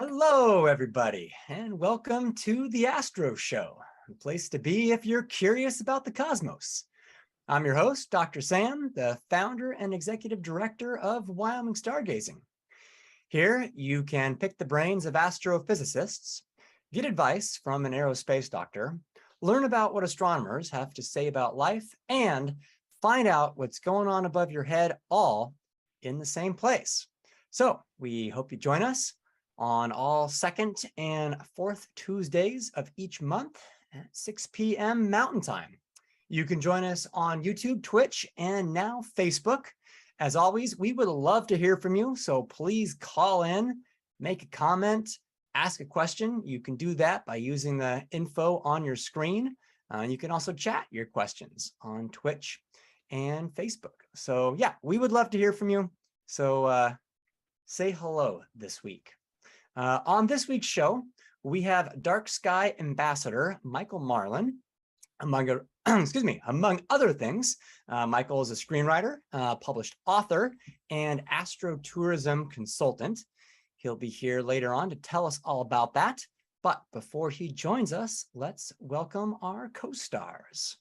Hello, everybody, and welcome to the Astro Show, a place to be if you're curious about the cosmos. I'm your host, Dr. Sam, the founder and executive director of Wyoming Stargazing. Here, you can pick the brains of astrophysicists, get advice from an aerospace doctor, learn about what astronomers have to say about life, and find out what's going on above your head, all in the same place. So we hope you join us on all second and fourth Tuesdays of each month at 6 p.m. Mountain Time. You can join us on YouTube, Twitch, and now Facebook. As always, we would love to hear from you, so please call in, make a comment, ask a question. You can do that by using the info on your screen. You can also chat your questions on Twitch and Facebook. So yeah, we would love to hear from you. So say hello this week. On this week's show, we have Dark Sky Ambassador Michael Marlin. Among other things, Michael is a screenwriter, published author, and astrotourism consultant. He'll be here later on to tell us all about that. But before he joins us, let's welcome our co-stars.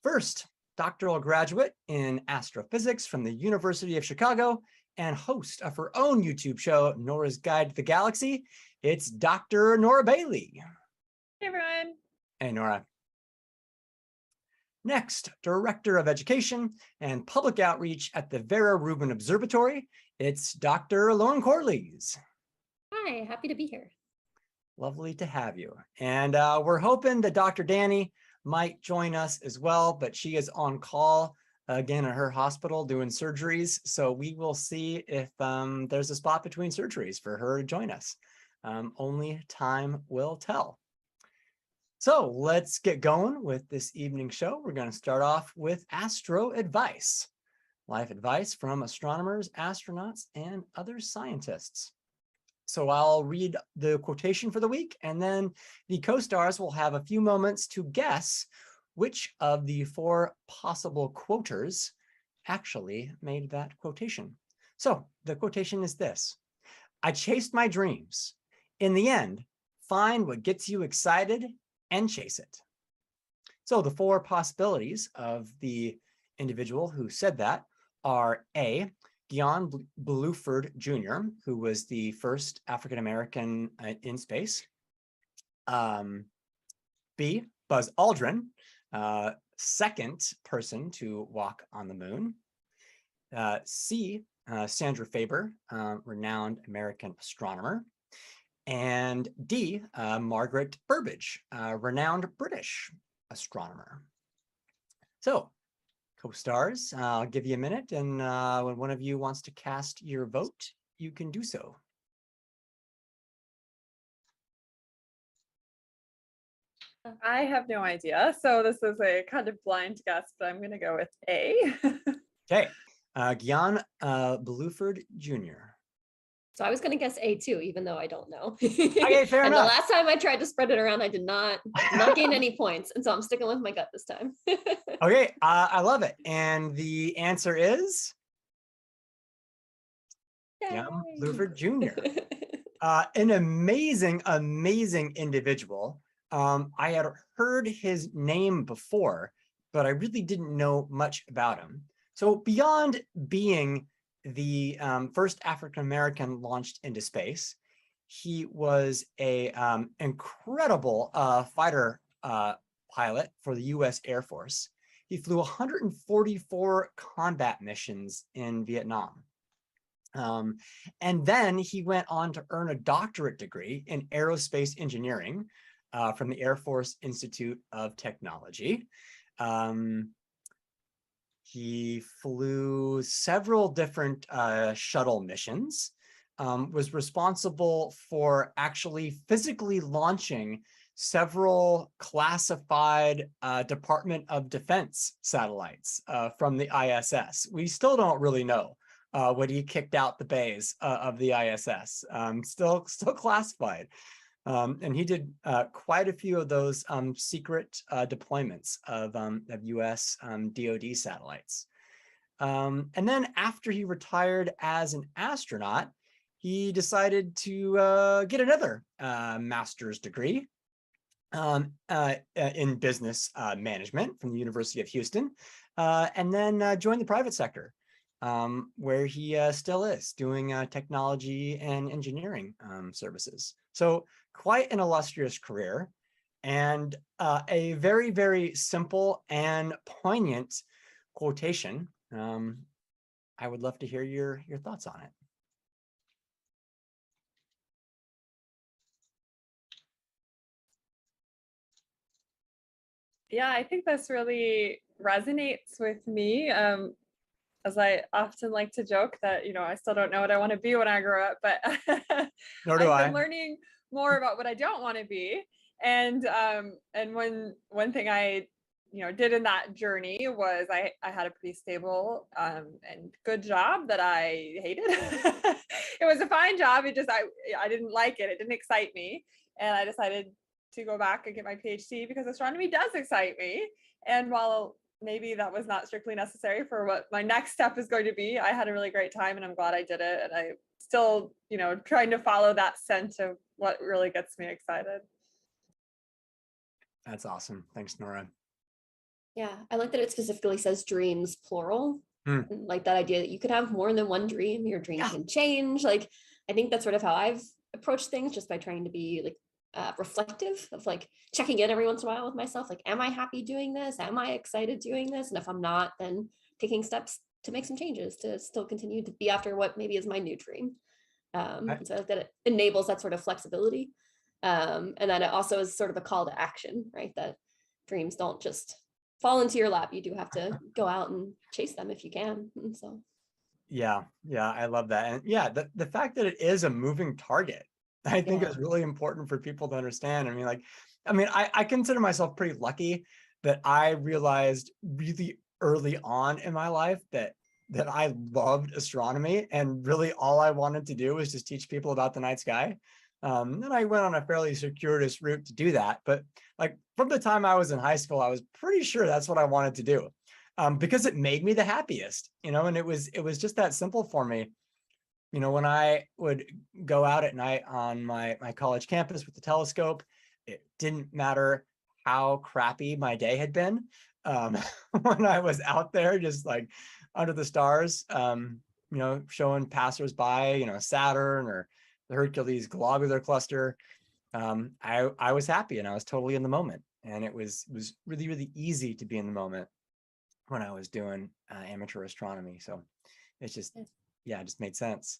First, doctoral graduate in astrophysics from the University of Chicago and host of her own YouTube show, Nora's Guide to the Galaxy, it's Dr. Nora Bailey. Hey, everyone. Hey, Nora. Next, Director of Education and Public Outreach at the Vera Rubin Observatory, it's Dr. Lauren Corleys. Hi, happy to be here. Lovely to have you. And we're hoping that Dr. Danny might join us as well, but she is on call again at her hospital doing surgeries. So we will see if there's a spot between surgeries for her to join us. Only time will tell. So let's get going with this evening's show. We're going to start off with astro advice, life advice from astronomers, astronauts, and other scientists. So I'll read the quotation for the week, and then the co-stars will have a few moments to guess which of the four possible quoters actually made that quotation. So the quotation is this: I chased my dreams. In the end, find what gets you excited and chase it. So the four possibilities of the individual who said that are A, Guion Bluford Jr., who was the first African-American in space. B, Buzz Aldrin, second person to walk on the moon. C, Sandra Faber, renowned American astronomer. And D, Margaret Burbage, renowned British astronomer. So, co-stars, I'll give you a minute, and when one of you wants to cast your vote, you can do so. I have no idea, so this is a kind of blind guess, but I'm going to go with A. Okay, Guion Bluford Jr. So I was going to guess A too, even though I don't know. Okay, fair enough. The last time I tried to spread it around, I did not gain any points. And so I'm sticking with my gut this time. Okay, I love it. And the answer is Guion Bluford Jr. An amazing, amazing individual. I had heard his name before, but I really didn't know much about him. So beyond being the first African-American launched into space, he was a incredible fighter pilot for the US Air Force. He flew 144 combat missions in Vietnam. And then he went on to earn a doctorate degree in aerospace engineering from the Air Force Institute of Technology. He flew several different shuttle missions, was responsible for actually physically launching several classified Department of Defense satellites from the ISS. We still don't really know what he kicked out the bays of the ISS, still classified. And he did quite a few of those secret deployments of US DoD satellites. And then after he retired as an astronaut, he decided to get another master's degree in business management from the University of Houston, and then joined the private sector, where he still is doing technology and engineering services. So quite an illustrious career, and a very, very simple and poignant quotation. I would love to hear your thoughts on it. Yeah, I think this really resonates with me. As I often like to joke that, I still don't know what I want to be when I grow up, but Nor do I've been I. learning more about what I don't want to be. And one thing I did in that journey was I had a pretty stable and good job that I hated. It was a fine job. It just I didn't like it. It didn't excite me, and I decided to go back and get my PhD because astronomy does excite me. And while maybe that was not strictly necessary for what my next step is going to be, I had a really great time, and I'm glad I did it. And I still, trying to follow that scent of what really gets me excited. That's awesome. Thanks, Nora. Yeah, I like that it specifically says dreams plural. Hmm. Like that idea that you could have more than one dream, your dream Yeah. can change. Like, I think that's sort of how I've approached things, just by trying to be like reflective of like checking in every once in a while with myself. Like, am I happy doing this? Am I excited doing this? And if I'm not, then taking steps to make some changes to still continue to be after what maybe is my new dream. So I like that it enables that sort of flexibility. And then it also is sort of a call to action, right? That dreams don't just fall into your lap. You do have to go out and chase them if you can. And so yeah, I love that. And yeah, the fact that it is a moving target, I think is really important for people to understand. I consider myself pretty lucky that I realized really early on in my life that I loved astronomy, and really all I wanted to do was just teach people about the night sky. And I went on a fairly circuitous route to do that. But like from the time I was in high school, I was pretty sure that's what I wanted to do, because it made me the happiest, and it was just that simple for me. When I would go out at night on my college campus with the telescope, it didn't matter how crappy my day had been. When I was out there just like under the stars, showing passersby, Saturn or the Hercules globular cluster, I was happy, and I was totally in the moment. And it was really, really easy to be in the moment when I was doing amateur astronomy. So it's just, it just made sense.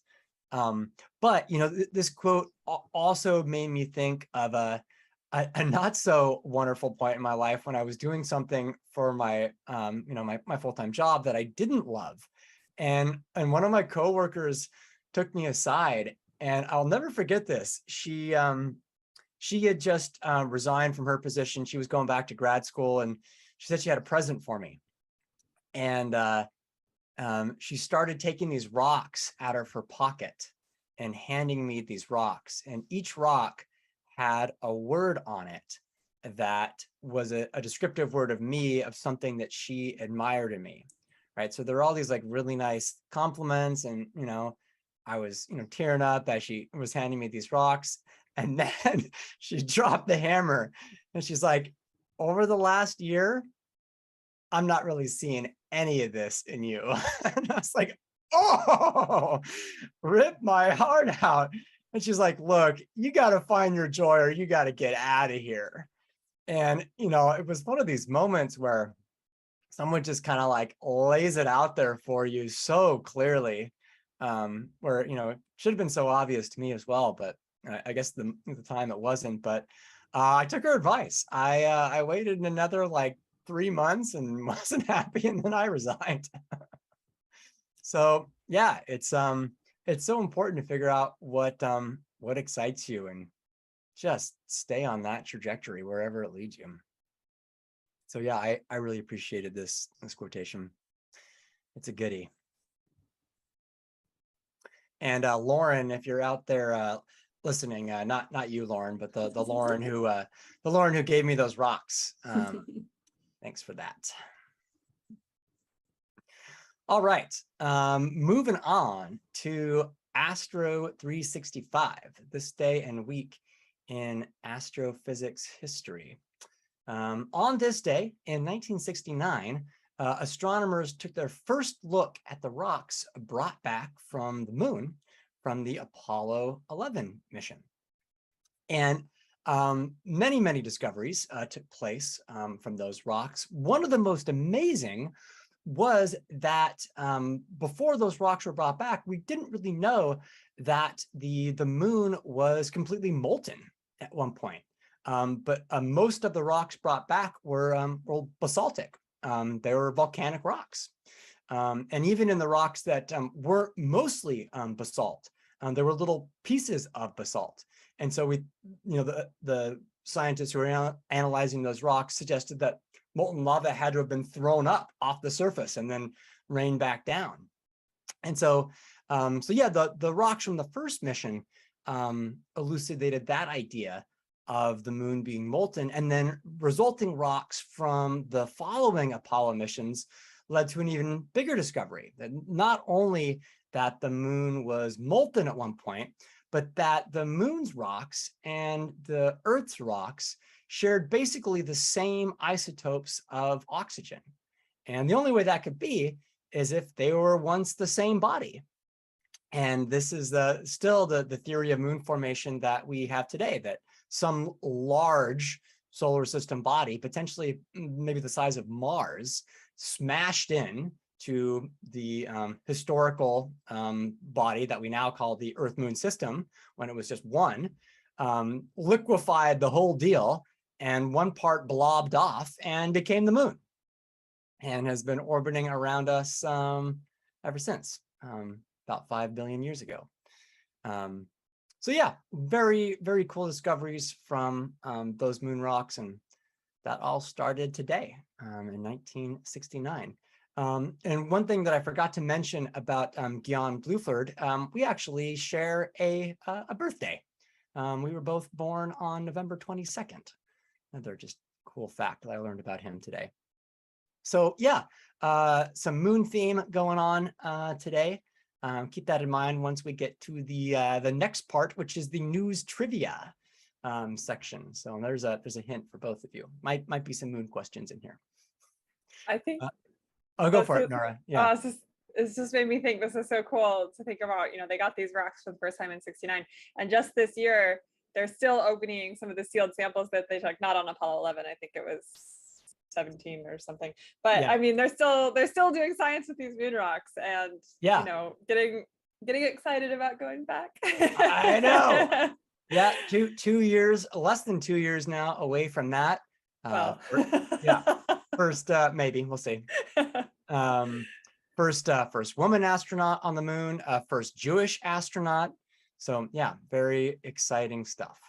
But this quote also made me think of a not so wonderful point in my life when I was doing something for my my full-time job that I didn't love, and one of my coworkers took me aside, and I'll never forget this. She had just resigned from her position. She was going back to grad school, and she said she had a present for me. And she started taking these rocks out of her pocket and handing me these rocks. And each rock had a word on it that was a descriptive word of me, of something that she admired in me. Right. So there are all these like really nice compliments, and, I was, tearing up as she was handing me these rocks. And then she dropped the hammer, and she's like, over the last year, I'm not really seeing any of this in you. And I was like, oh, rip my heart out. And she's like, look, you got to find your joy, or you got to get out of here. And, it was one of these moments where someone just kind of like lays it out there for you so clearly, where, it should have been so obvious to me as well. But I guess the time it wasn't. But I took her advice. I waited another like 3 months and wasn't happy, and then I resigned. So yeah, it's so important to figure out what excites you, and just stay on that trajectory wherever it leads you. So yeah, I really appreciated this quotation. It's a goodie. And Lauren, if you're out there listening, not you, Lauren, but the Lauren who gave me those rocks. Thanks for that. All right, moving on to Astro 365, this day and week in astrophysics history. On this day in 1969, astronomers took their first look at the rocks brought back from the moon from the Apollo 11 mission. And many, many discoveries took place from those rocks. One of the most amazing was that before those rocks were brought back, we didn't really know that the moon was completely molten at one point. But most of the rocks brought back were basaltic. They were volcanic rocks. And even in the rocks that were mostly basalt, there were little pieces of basalt. And so the scientists who were analyzing those rocks suggested that molten lava had to have been thrown up off the surface and then rained back down. And so yeah, the rocks from the first mission elucidated that idea of the moon being molten, and then resulting rocks from the following Apollo missions led to an even bigger discovery, that not only that the moon was molten at one point, but that the moon's rocks and the Earth's rocks shared basically the same isotopes of oxygen. And the only way that could be is if they were once the same body. And this is still the theory of moon formation that we have today, that some large solar system body, potentially maybe the size of Mars, smashed in to the historical body that we now call the Earth-Moon system, when it was just one, liquefied the whole deal, and one part blobbed off and became the moon, and has been orbiting around us ever since, about 5 billion years ago. So yeah, very, very cool discoveries from those moon rocks, and that all started today in 1969. And one thing that I forgot to mention about Guion Bluford, we actually share a birthday. We were both born on November 22nd. Another just cool fact that I learned about him today. So yeah, some moon theme going on today. Keep that in mind once we get to the next part, which is the news trivia section. So there's a hint for both of you. Might be some moon questions in here. I think. Oh, go for it, Nora. Yeah. It's just made me think this is so cool to think about. They got these rocks for the first time in '69, and just this year they're still opening some of the sealed samples that they took, not on Apollo 11. I think it was 17 or something. But yeah. I mean, they're still doing science with these moon rocks, and yeah, getting excited about going back. I know. Yeah, 2 years, less than 2 years now away from that. Well. Yeah. First, maybe we'll see. First woman astronaut on the moon, first Jewish astronaut. So yeah, very exciting stuff.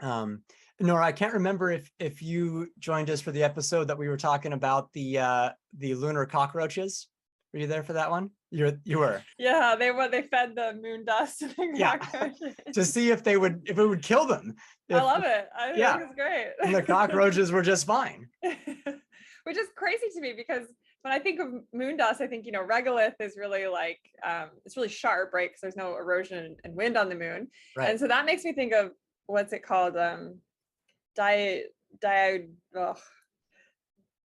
Nora, I can't remember if you joined us for the episode that we were talking about the lunar cockroaches. Were you there for that one? You were. Yeah, they fed the moon dust to the cockroaches. To see if it would kill them. I love it. I think it's great. And the cockroaches were just fine. Which is crazy to me, because when I think of moon dust, I think, regolith is really like, it's really sharp, right? Because there's no erosion and wind on the moon. Right. And so that makes me think of, what's it called?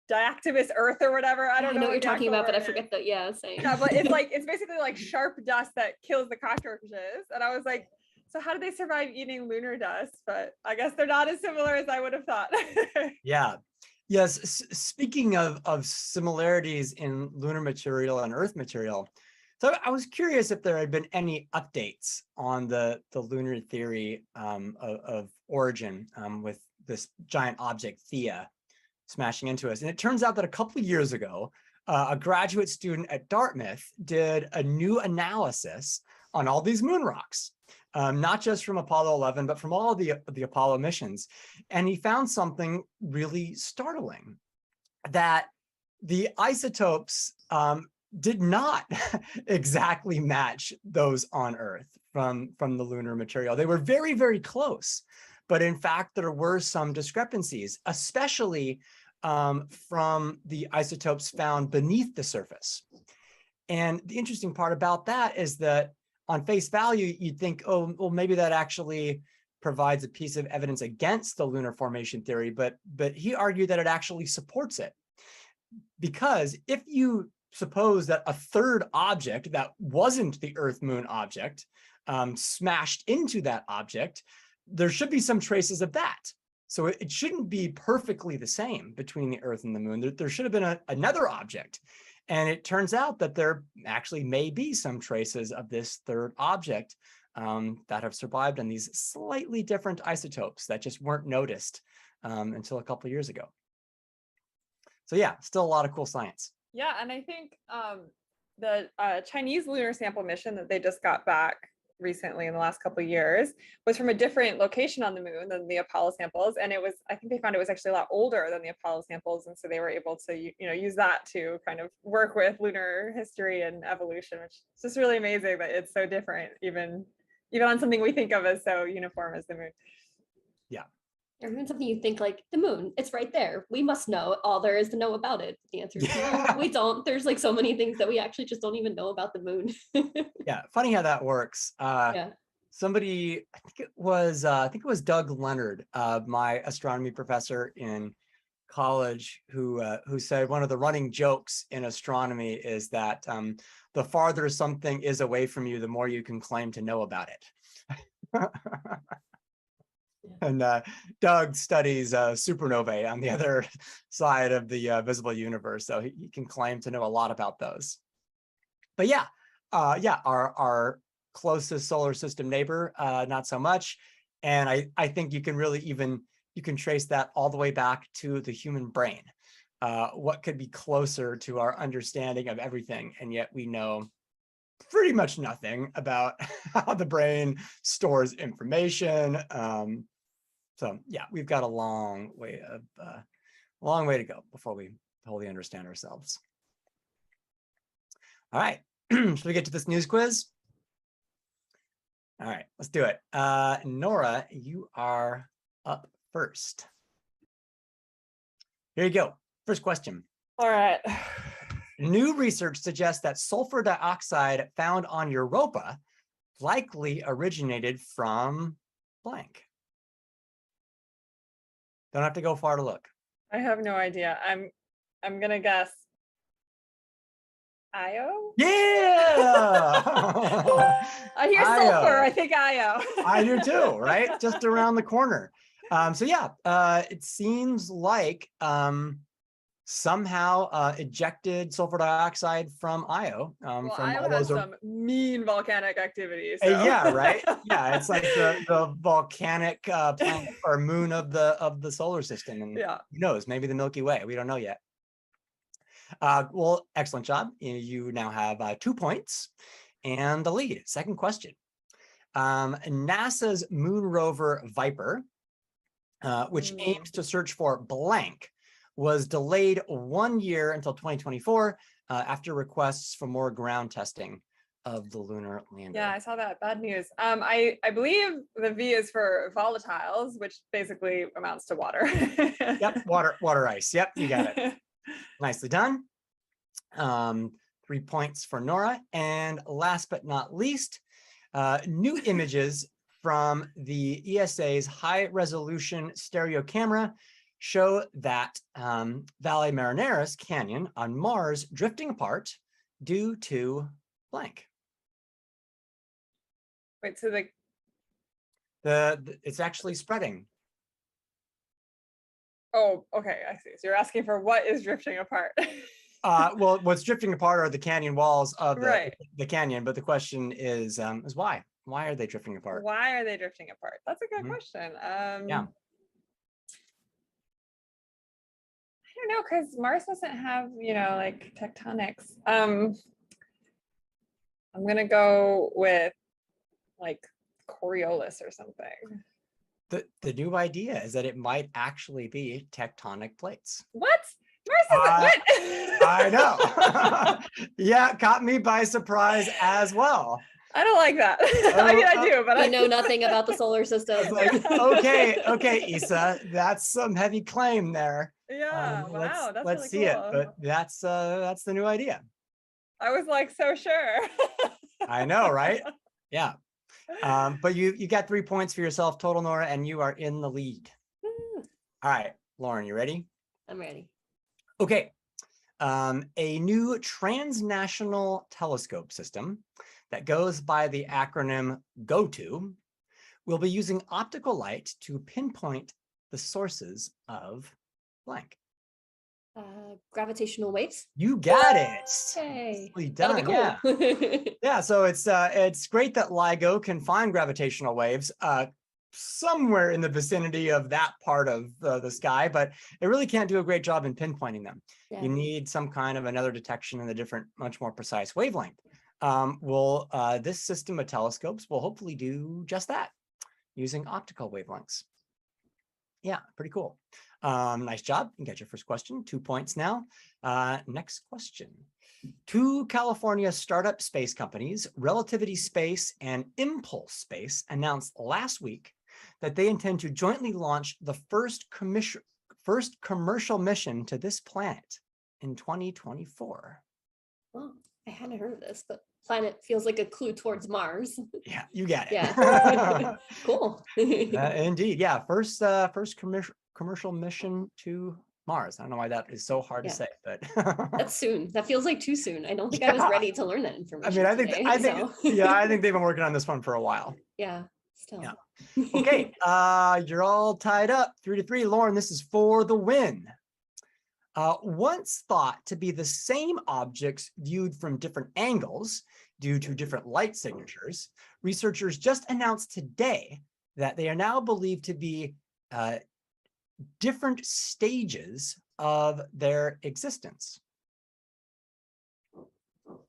Diactivist earth or whatever. I don't know what you're talking about, but I forget that. Yeah, same. Yeah, but it's basically like sharp dust that kills the cockroaches. And I was like, so how do they survive eating lunar dust? But I guess they're not as similar as I would have thought. Yeah. Yes. Speaking of similarities in lunar material and Earth material, so I was curious if there had been any updates on the lunar theory of origin with this giant object Theia smashing into us. And it turns out that a couple of years ago, a graduate student at Dartmouth did a new analysis on all these moon rocks, not just from Apollo 11, but from all of the Apollo missions. And he found something really startling, that the isotopes did not exactly match those on Earth from the lunar material. They were very, very close. But in fact, there were some discrepancies, especially from the isotopes found beneath the surface. And the interesting part about that is that on face value, you'd think, oh, well, maybe that actually provides a piece of evidence against the lunar formation theory, but he argued that it actually supports it. Because if you suppose that a third object that wasn't the Earth-Moon object smashed into that object, there should be some traces of that. So it shouldn't be perfectly the same between the Earth and the Moon. There should have been another object. And it turns out that there actually may be some traces of this third object that have survived on these slightly different isotopes that just weren't noticed until a couple of years ago. So yeah, still a lot of cool science. Yeah, and I think the Chinese lunar sample mission that they just got back recently in the last couple of years was from a different location on the moon than the Apollo samples, and it was, I think they found it was actually a lot older than the Apollo samples, and so they were able to use that to kind of work with lunar history and evolution, which is just really amazing that it's so different, even on something we think of as so uniform as the moon. Yeah. Or even something you think like the moon, it's right there. We must know all there is to know about it. The answer is no, we don't. There's like so many things that we actually just don't even know about the moon. Yeah, funny how that works. Yeah. Somebody, I think it was Doug Leonard, my astronomy professor in college, who said one of the running jokes in astronomy is that the farther something is away from you, the more you can claim to know about it. And Doug studies supernovae on the other side of the visible universe, so he can claim to know a lot about those. But yeah, our closest solar system neighbor, not so much. And I think you can really you can trace that all the way back to the human brain. What could be closer to our understanding of everything, and yet we know pretty much nothing about how the brain stores information. So yeah, we've got a long way to go before we wholly understand ourselves. All right, should we get to this news quiz? All right, let's do it. Nora, you are up first. Here you go. First question. All right. New research suggests that sulfur dioxide found on Europa likely originated from blank. Don't have to go far to look. I have no idea. I'm gonna guess Io. Yeah. I hear Io. sulfur. I think Io. I do too, right? Just around the corner. So yeah, it seems like somehow ejected sulfur dioxide from Io. Well, from Io all has those some mean volcanic activity. So. yeah, right. Yeah, it's like the volcanic planet or moon of the solar system, and yeah, who knows? Maybe the Milky Way. We don't know yet. Well, excellent job. You now have 2 points and the lead. Second question. NASA's moon rover Viper, which aims to search for blank, was delayed 1 year until 2024 after requests for more ground testing of the lunar lander. Yeah, I saw that. Bad news. I believe the V is for volatiles, which basically amounts to water. Yep, water ice. Yep, you got it. Nicely done. 3 points for Nora. And last but not least, new images from the ESA's high-resolution stereo camera show that Valle Marineris Canyon on Mars drifting apart due to blank. Wait, so it's actually spreading. Oh, okay, I see. So you're asking for what is drifting apart. Well, what's drifting apart are the canyon walls of right. the canyon, but the question is why? Why are they drifting apart? Why are they drifting apart? That's a good question. Yeah. I don't know, because Mars doesn't have, like tectonics. I'm gonna go with like Coriolis or something. The new idea is that it might actually be tectonic plates. What? Mars isn't what? I know. Yeah, caught me by surprise as well. I don't like that. I mean, I do, but I know nothing about the solar system. Like, okay, Isa, that's some heavy claim there. Yeah, wow, that's let's really see cool. it, but that's the new idea. I was like so sure. I know, right? Yeah. But you got 3 points for yourself total, Nora, and you are in the lead. Woo. All right, Lauren, you ready? I'm ready. Okay. A new transnational telescope system that goes by the acronym GOTO will be using optical light to pinpoint the sources of blank. Gravitational waves. You got it. Hey, Nicely that'll be done. cool. Yeah. Yeah, so it's great that LIGO can find gravitational waves somewhere in the vicinity of that part of the sky, but it really can't do a great job in pinpointing them. Yeah. You need some kind of another detection in a different, much more precise wavelength. This system of telescopes will hopefully do just that using optical wavelengths. Yeah, pretty cool. Nice job. You got your first question, 2 points now. Next question. 2 California startup space companies, Relativity Space and Impulse Space, announced last week that they intend to jointly launch the first commercial mission to this planet in 2024. Well, I hadn't heard of this, but planet feels like a clue towards Mars. Yeah, you got it. Yeah. Cool. Indeed. Yeah. First commercial mission to Mars. I don't know why that is so hard to say, but that's soon. That feels like too soon. I don't think I was ready to learn that information. I mean, I think they've been working on this one for a while. Yeah. Still. Yeah. Okay. You're all tied up 3-3. Lauren, this is for the win. Once thought to be the same objects viewed from different angles due to different light signatures, researchers just announced today that they are now believed to be different stages of their existence.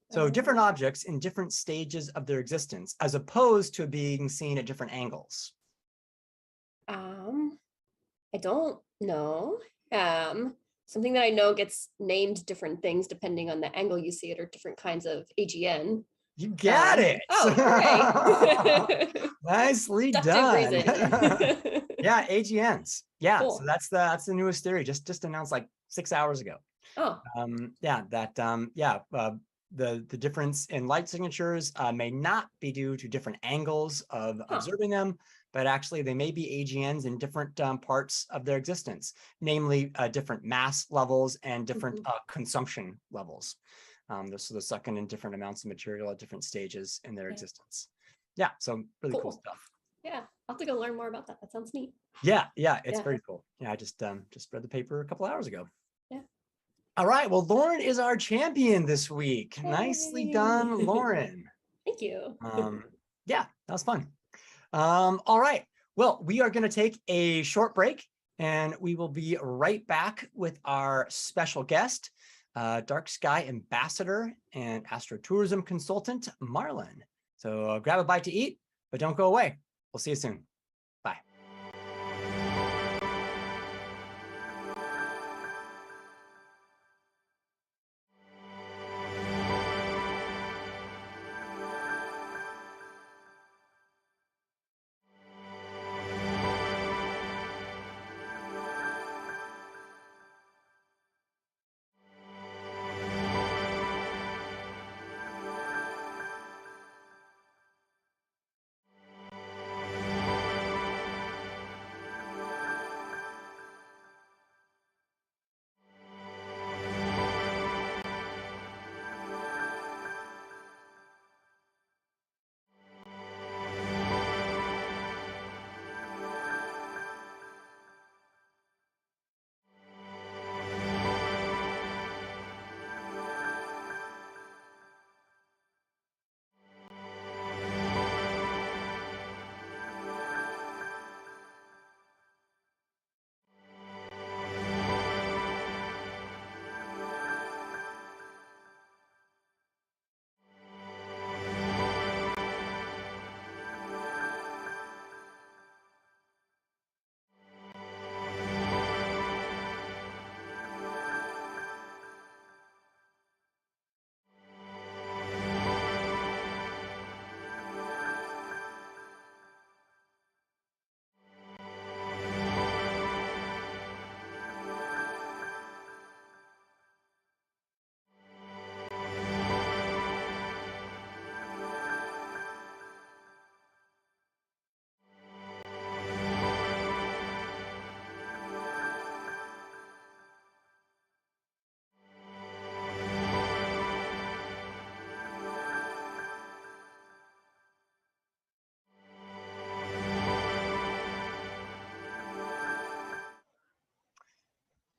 So different objects in different stages of their existence, as opposed to being seen at different angles. I don't know. Something that I know gets named different things depending on the angle you see it, or different kinds of AGN. You got it. Oh, hooray. Nicely done. Yeah, AGNs. Yeah, cool. So that's the newest theory, just announced like 6 hours ago. Oh. The difference in light signatures may not be due to different angles of observing them, but actually they may be AGNs in different parts of their existence, namely different mass levels and different consumption levels. So they're sucking in different amounts of material at different stages in their existence. Yeah, so really cool stuff. Yeah, I'll have to go learn more about that. That sounds neat. Yeah, it's very cool. Yeah, I just read the paper a couple hours ago. Yeah. All right, well, Lauren is our champion this week. Hey. Nicely done, Lauren. Thank you. Yeah, that was fun. All right, well, we are going to take a short break, and we will be right back with our special guest, Dark Sky Ambassador and Astrotourism Consultant, Marlin. So grab a bite to eat, but don't go away. We'll see you soon. Bye.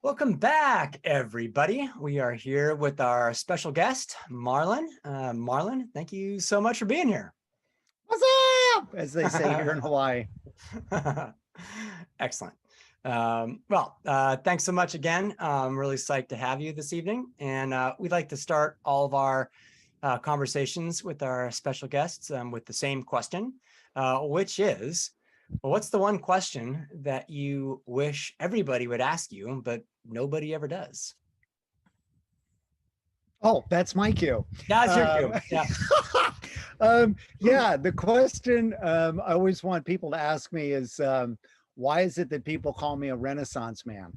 Welcome back, everybody. We are here with our special guest, Marlin. Marlin, thank you so much for being here. What's up? As they say here in Hawaii. Excellent. Thanks so much again. I'm really psyched to have you this evening. And we'd like to start all of our conversations with our special guests with the same question, which is, what's the one question that you wish everybody would ask you, but nobody ever does? Oh, that's my cue. That's your cue. Yeah. Yeah, the question I always want people to ask me is, why is it that people call me a Renaissance man?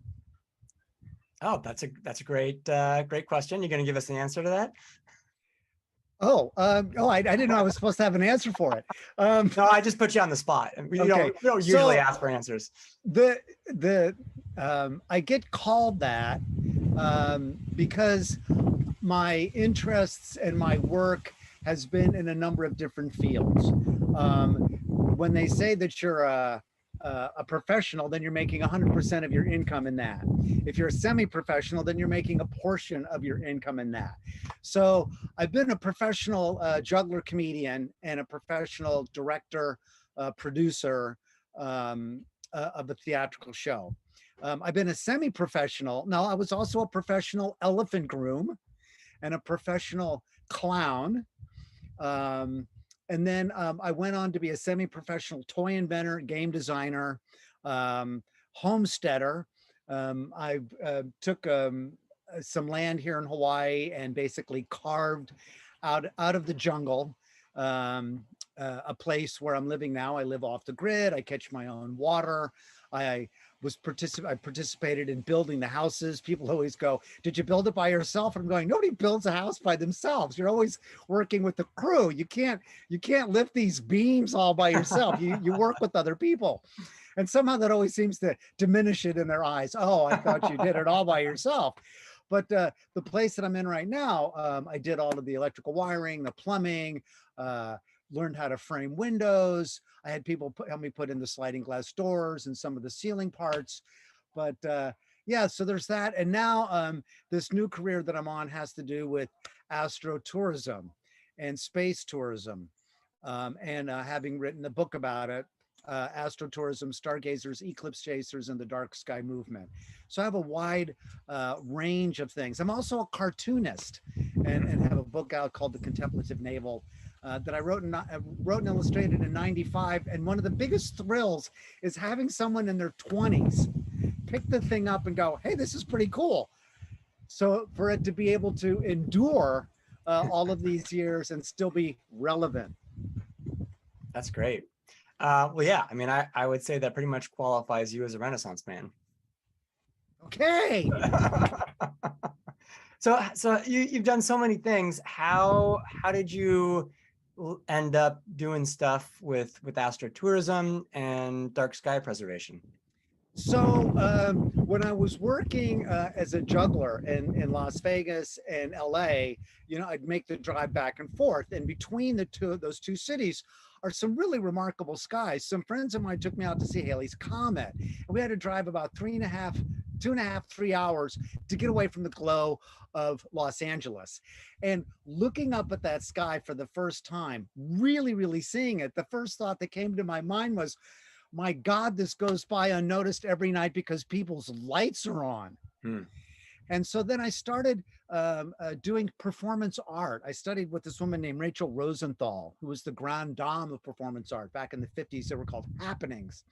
Oh, that's a great question. You're going to give us an answer to that? I didn't know I was supposed to have an answer for it. No, I just put you on the spot. We don't usually ask for answers. I get called that because my interests and my work has been in a number of different fields. When they say that you're a professional, then you're making 100% of your income in that. If you're a semi-professional, then you're making a portion of your income in that. So I've been a professional juggler comedian and a professional director, producer of a theatrical show. I've been a semi-professional. No, I was also a professional elephant groom and a professional clown. And then I went on to be a semi-professional toy inventor, game designer, homesteader. I took some land here in Hawaii and basically carved out of the jungle a place where I'm living now. I live off the grid. I catch my own water. I participated in building the houses. People always go, "Did you build it by yourself?" And I'm going, nobody builds a house by themselves. You're always working with the crew. You can't lift these beams all by yourself. You work with other people. And somehow that always seems to diminish it in their eyes. Oh, I thought you did it all by yourself. But the place that I'm in right now, I did all of the electrical wiring, the plumbing, learned how to frame windows. I had people help me put in the sliding glass doors and some of the ceiling parts. But yeah, so there's that. And now this new career that I'm on has to do with astrotourism and space tourism. And having written a book about it, astrotourism, stargazers, eclipse chasers, and the dark sky movement. So I have a wide range of things. I'm also a cartoonist and have a book out called The Contemplative Navel that I wrote and illustrated in '95. And one of the biggest thrills is having someone in their 20s pick the thing up and go, "Hey, this is pretty cool." So for it to be able to endure all of these years and still be relevant. That's great. Well, yeah, I mean, I would say that pretty much qualifies you as a Renaissance man. Okay. So you've done so many things. How did you end up doing stuff with astrotourism and dark sky preservation? So when I was working as a juggler in Las Vegas and LA, I'd make the drive back and forth. And between those two cities are some really remarkable skies. Some friends of mine took me out to see Halley's Comet. And we had to drive about 3 hours to get away from the glow of Los Angeles. And looking up at that sky for the first time, really, really seeing it, the first thought that came to my mind was, my God, this goes by unnoticed every night because people's lights are on. And so then I started doing performance art. I studied with this woman named Rachel Rosenthal, who was the grande dame of performance art. Back in the 50s, they were called happenings.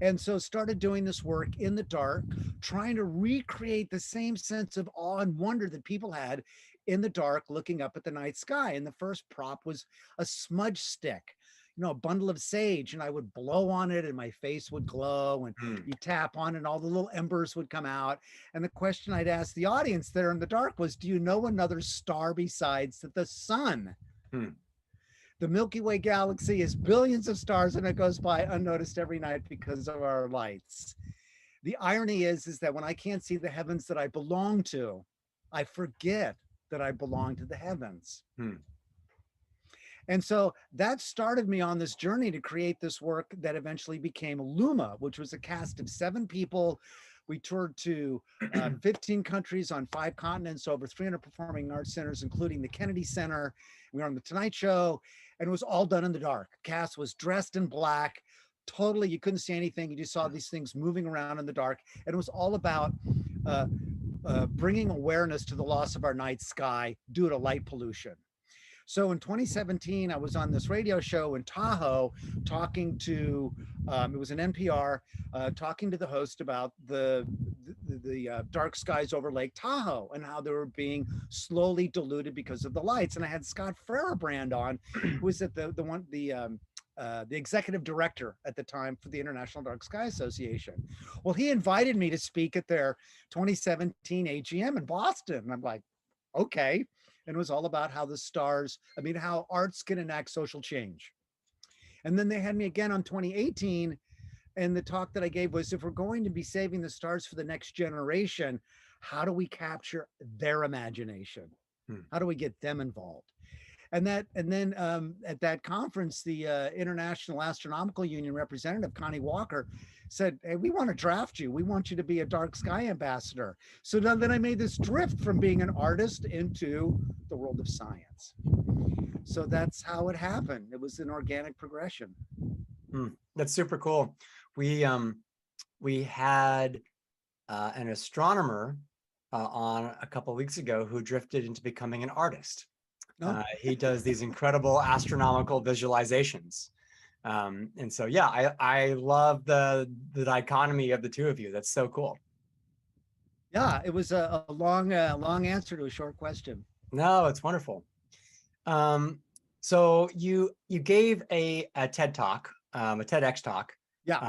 And so started doing this work in the dark, trying to recreate the same sense of awe and wonder that people had in the dark looking up at the night sky. And the first prop was a smudge stick, a bundle of sage, and I would blow on it and my face would glow, and you tap on it and all the little embers would come out. And the question I'd ask the audience there in the dark was, do you know another star besides the sun? The Milky Way Galaxy is billions of stars and it goes by unnoticed every night because of our lights. The irony is that when I can't see the heavens that I belong to, I forget that I belong to the heavens. And so that started me on this journey to create this work that eventually became Luma, which was a cast of 7 people. We toured to 15 countries on 5 continents, over 300 performing arts centers, including the Kennedy Center. We were on the Tonight Show, and it was all done in the dark. Cast was dressed in black. Totally, you couldn't see anything. You just saw these things moving around in the dark. And it was all about bringing awareness to the loss of our night sky due to light pollution. So in 2017, I was on this radio show in Tahoe talking to, it was an NPR, talking to the host about the dark skies over Lake Tahoe and how they were being slowly diluted because of the lights. And I had Scott Frerbrand on, who was at the executive director at the time for the International Dark Sky Association. Well, he invited me to speak at their 2017 AGM in Boston. And I'm like, okay. And it was all about how the stars, how arts can enact social change. And then they had me again on 2018. And the talk that I gave was, if we're going to be saving the stars for the next generation, how do we capture their imagination? How do we get them involved? And then at that conference, the International Astronomical Union representative, Connie Walker, said, hey, we want to draft you. We want you to be a dark sky ambassador. So then I made this drift from being an artist into the world of science. So that's how it happened. It was an organic progression. That's super cool. We had an astronomer on a couple of weeks ago who drifted into becoming an artist. He does these incredible astronomical visualizations. And so, yeah, I love the dichotomy of the two of you. That's so cool. Yeah, it was a long answer to a short question. No, it's wonderful. So you gave a TED talk, a TEDx talk, yeah,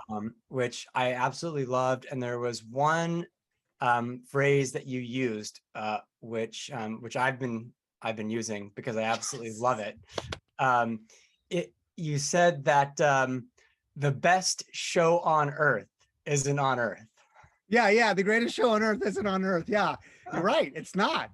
which I absolutely loved. And there was one phrase that you used, which I've been using because I absolutely love it. You said that the best show on Earth isn't on Earth. Yeah, the greatest show on Earth isn't on Earth. Yeah, you're right. It's not.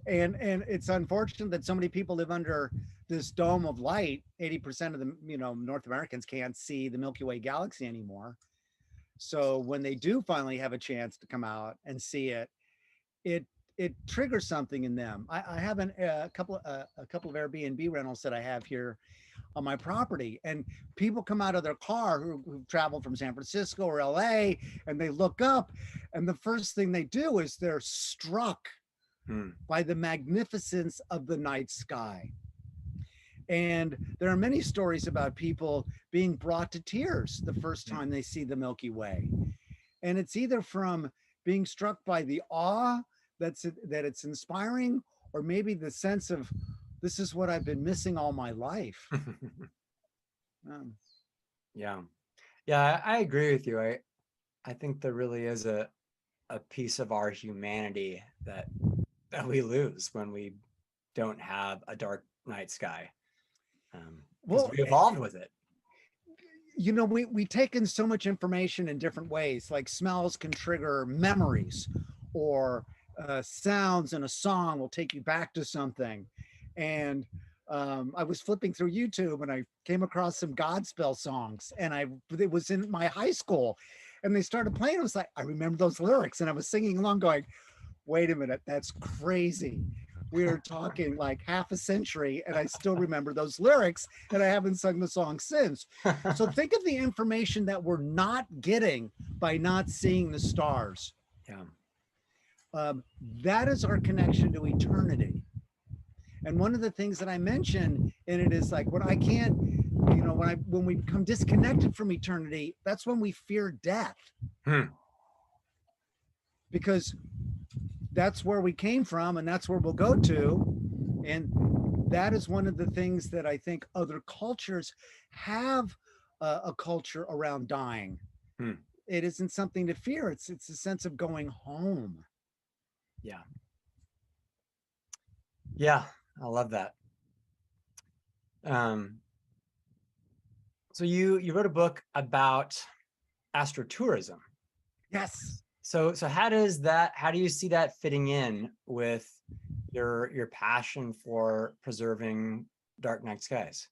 And it's unfortunate that so many people live under this dome of light. 80% of the North Americans can't see the Milky Way Galaxy anymore. So when they do finally have a chance to come out and see it, it triggers something in them. I have a couple of Airbnb rentals that I have here on my property, and people come out of their car who've traveled from San Francisco or LA, and they look up, and the first thing they do is they're struck by the magnificence of the night sky. And there are many stories about people being brought to tears the first time they see the Milky Way. And it's either from being struck by the awe that it's inspiring, or maybe the sense of, this is what I've been missing all my life. Yeah, I agree with you. I think there really is a piece of our humanity that we lose when we don't have a dark night sky. Well, we evolved with it. We take in so much information in different ways, like smells can trigger memories, or sounds in a song will take you back to something. And I was flipping through YouTube and I came across some Godspell songs, and it was in my high school, and they started playing. I was like, I remember those lyrics, and I was singing along going, wait a minute, that's crazy. We are talking like half a century and I still remember those lyrics, and I haven't sung the song since. So think of the information that we're not getting by not seeing the stars. Yeah. That is our connection to eternity. And one of the things that I mentioned in it is like, when I can't, when we become disconnected from eternity, that's when we fear death. Because that's where we came from, and that's where we'll go to. And that is one of the things that I think other cultures have a culture around dying. It isn't something to fear. It's a sense of going home. Yeah, I love that. So you wrote a book about astrotourism. Yes. So how do you see that fitting in with your passion for preserving dark night skies?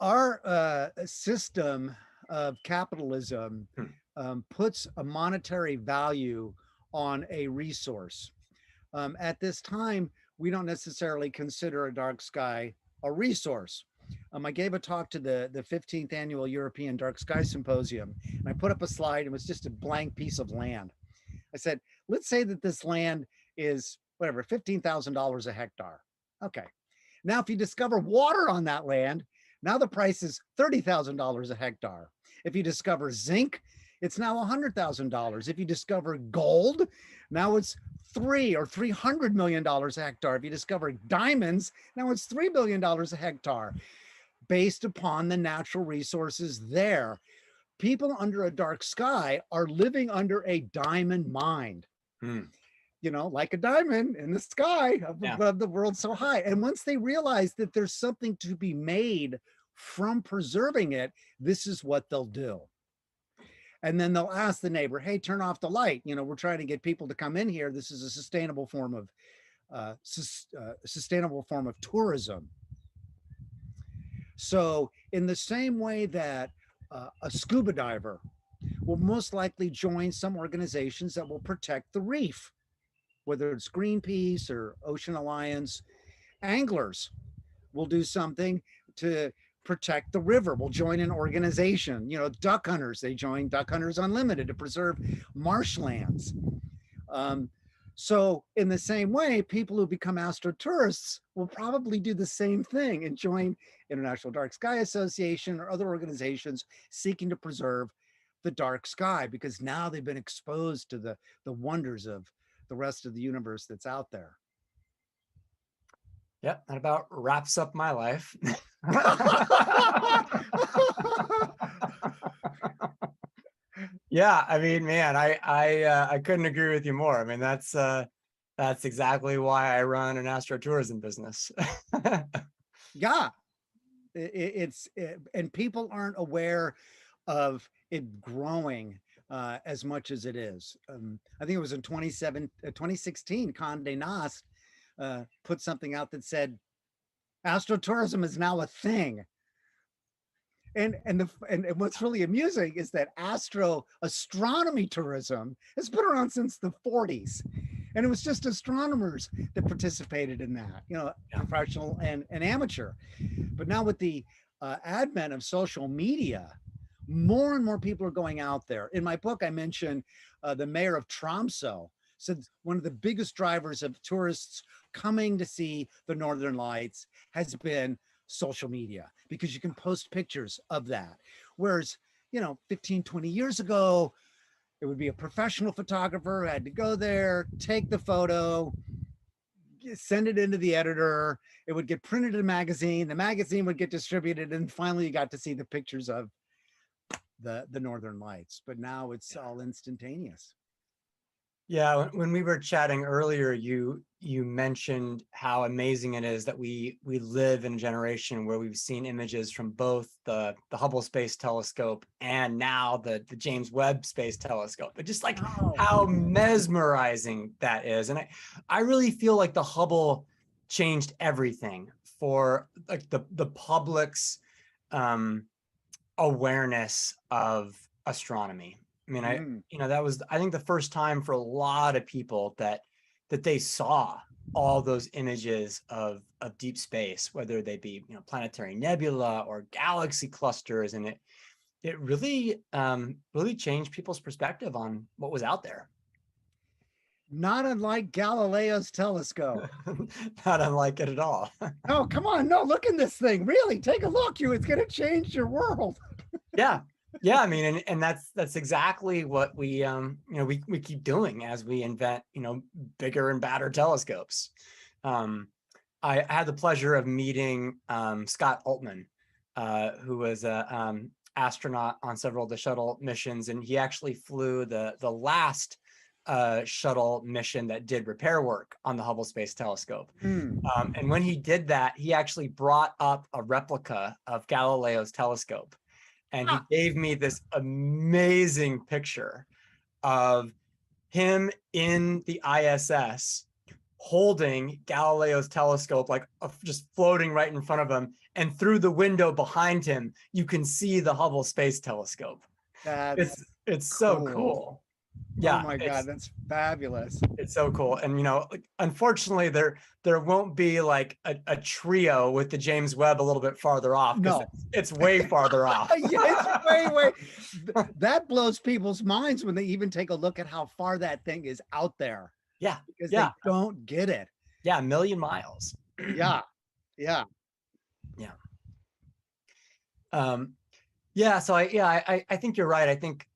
Our system of capitalism Hmm. puts a monetary value on a resource. At this time, we don't necessarily consider a dark sky a resource. I gave a talk to the 15th annual European Dark Sky Symposium, and I put up a slide. It was just a blank piece of land. I said, let's say that this land is whatever, $15,000 a hectare. Okay. Now, if you discover water on that land, now the price is $30,000 a hectare. If you discover zinc, it's now $100,000. If you discover gold, now it's $300 million a hectare. If you discover diamonds, now it's $3 billion a hectare, based upon the natural resources there. People under a dark sky are living under a diamond mine. Hmm. You know, like a diamond in the sky above the world so high. And once they realize that there's something to be made from preserving it, this is what they'll do. And then they'll ask the neighbor, hey, turn off the light. You know, we're trying to get people to come in here. This is a sustainable form of tourism. So in the same way that a scuba diver will most likely join some organizations that will protect the reef, whether it's Greenpeace or Ocean Alliance, anglers will do something to protect the river. We'll join an organization. You know, duck hunters, they join Duck Hunters Unlimited to preserve marshlands. So in the same way, people who become astrotourists will probably do the same thing and join International Dark Sky Association or other organizations seeking to preserve the dark sky, because now they've been exposed to the wonders of the rest of the universe that's out there. Yep, that about wraps up my life. Yeah, I mean, man, I couldn't agree with you more. I mean, that's exactly why I run an astrotourism business. Yeah, and people aren't aware of it growing as much as it is. I think it was in 2016, Condé Nast put something out that said astrotourism is now a thing. And what's really amusing is that astronomy tourism has been around since the 40s. And it was just astronomers that participated in that, you know, professional and amateur. But now with the advent of social media, more and more people are going out there. In my book, I mentioned the mayor of Tromsø said one of the biggest drivers of tourists coming to see the Northern Lights has been social media, because you can post pictures of that. Whereas, you know, 15, 20 years ago, it would be a professional photographer who had to go there, take the photo, send it into the editor. It would get printed in a magazine. The magazine would get distributed, and finally you got to see the pictures of the Northern Lights. But now it's all instantaneous. Yeah, when we were chatting earlier, you mentioned how amazing it is that we live in a generation where we've seen images from both the Hubble Space Telescope and now the James Webb Space Telescope. But just like how mesmerizing that is. And I really feel like the Hubble changed everything for like the public's awareness of astronomy. I mean, that was, I think, the first time for a lot of people that they saw all those images of deep space, whether they be, you know, planetary nebula or galaxy clusters, and it really really changed people's perspective on what was out there. Not unlike Galileo's telescope. Not unlike it at all. Oh, come on. No, look in this thing. Really, take a look. It's going to change your world. Yeah. Yeah, I mean, and that's exactly what we we keep doing as we invent, you know, bigger and badder telescopes. I had the pleasure of meeting Scott Altman, who was a astronaut on several of the shuttle missions, and he actually flew the last shuttle mission that did repair work on the Hubble Space Telescope. And when he did that, he actually brought up a replica of Galileo's telescope. And he gave me this amazing picture of him in the ISS holding Galileo's telescope, like just floating right in front of him. And through the window behind him, you can see the Hubble Space Telescope. That's It's so cool. cool. Oh Yeah, my God, that's fabulous. it's so cool. And you know, like, unfortunately, there won't be like a trio with the James Webb a little bit farther off, because No. it's way farther off. Yeah, it's way. That blows people's minds when they even take a look at how far that thing is out there, Yeah, because yeah, they don't get it. yeah, 1,000,000 miles. Yeah, yeah. Yeah. Yeah, so I think you're right. I think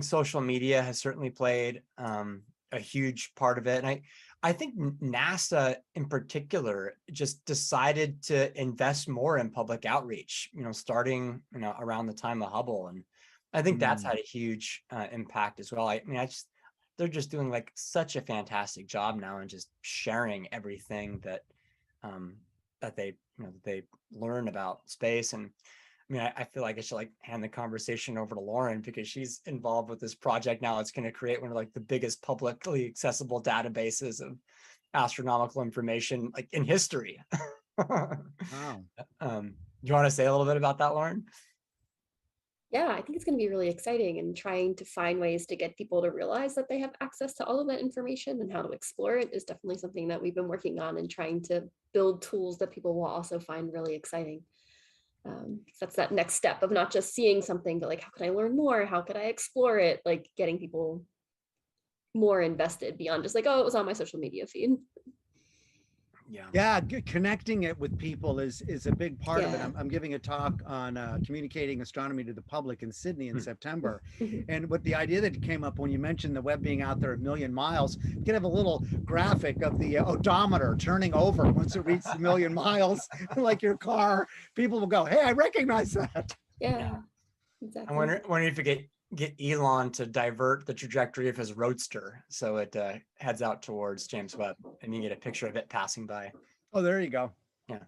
social media has certainly played a huge part of it. And I think NASA in particular just decided to invest more in public outreach, you know, starting, you know, around the time of Hubble. And I think that's had a huge impact as well. I mean, they're just doing like such a fantastic job now, and just sharing everything that that they learn about space. And I mean, I feel like I should like hand the conversation over to Lauren, because she's involved with this project now. It's going to create one of like the biggest publicly accessible databases of astronomical information like in history. Wow. You want to say a little bit about that, Lauren? Yeah, I think it's going to be really exciting, and trying to find ways to get people to realize that they have access to all of that information and how to explore it is definitely something that we've been working on, and trying to build tools that people will also find really exciting. That's that next step of not just seeing something, but like, how can I learn more? How could I explore it? Like getting people more invested beyond just like, oh, it was on my social media feed. Yeah, connecting it with people is a big part of it. Yeah. I'm giving a talk on communicating astronomy to the public in Sydney in September. And with the idea that came up when you mentioned the Webb being out there 1,000,000 miles, you can have a little graphic of the odometer turning over once it reaches 1,000,000 miles, like your car. People will go, hey, I recognize that. Yeah, exactly. I wonder if you get Elon to divert the trajectory of his roadster so it heads out towards James Webb, and you get a picture of it passing by. Oh, there you go. Yeah.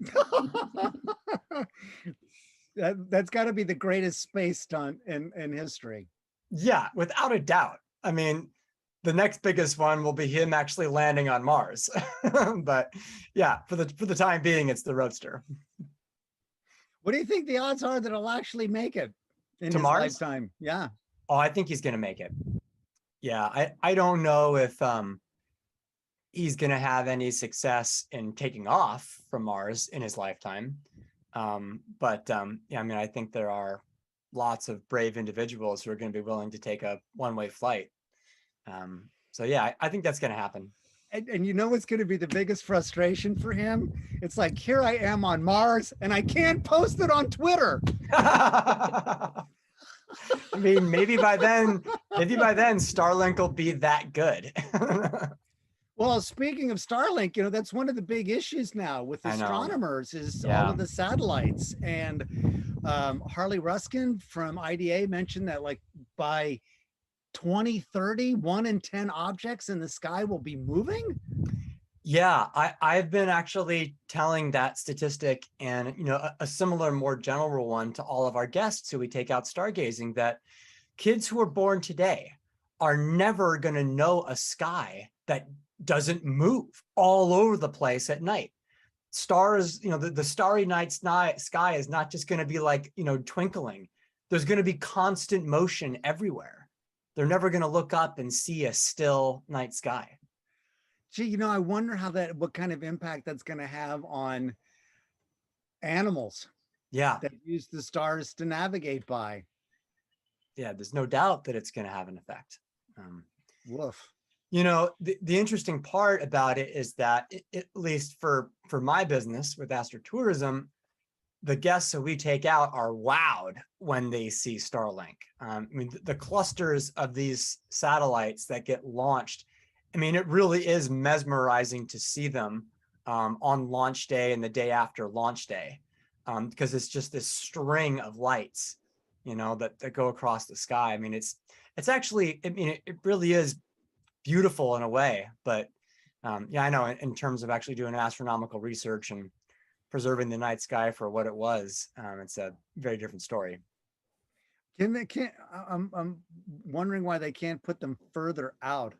That's got to be the greatest space stunt in history. Yeah, without a doubt. I mean, the next biggest one will be him actually landing on Mars. But yeah, for the time being, it's the roadster. What do you think the odds are that it'll actually make it in To his Mars? lifetime? Yeah. Oh, I think he's going to make it. Yeah, I don't know if he's going to have any success in taking off from Mars in his lifetime. But yeah, I mean, I think there are lots of brave individuals who are going to be willing to take a one-way flight. So yeah, I think that's going to happen. And you know what's going to be the biggest frustration for him? It's like, here I am on Mars and I can't post it on Twitter. I mean, maybe by then Starlink will be that good. Well, speaking of Starlink, you know, that's one of the big issues now with astronomers is all of the satellites. And Harley Ruskin from IDA mentioned that like by 2030, 1 in 10 objects in the sky will be moving. Yeah, I've been actually telling that statistic, and you know, a similar, more general one to all of our guests who we take out stargazing, that kids who are born today are never going to know a sky that doesn't move all over the place at night. Stars, you know, the starry night sky is not just going to be like, you know, twinkling. There's going to be constant motion everywhere. They're never going to look up and see a still night sky. Gee, you know, I wonder what kind of impact that's going to have on animals. Yeah. That use the stars to navigate by. Yeah, there's no doubt that it's going to have an effect. Woof. You know, the interesting part about it is that, at least for my business with astrotourism, the guests that we take out are wowed when they see Starlink. I mean, the clusters of these satellites that get launched, I mean, it really is mesmerizing to see them on launch day and the day after launch day, because it's just this string of lights, you know, that go across the sky. I mean, it's actually, I mean, it really is beautiful in a way, but yeah, I know in terms of actually doing astronomical research and preserving the night sky for what it was, it's a very different story. I'm wondering why they can't put them further out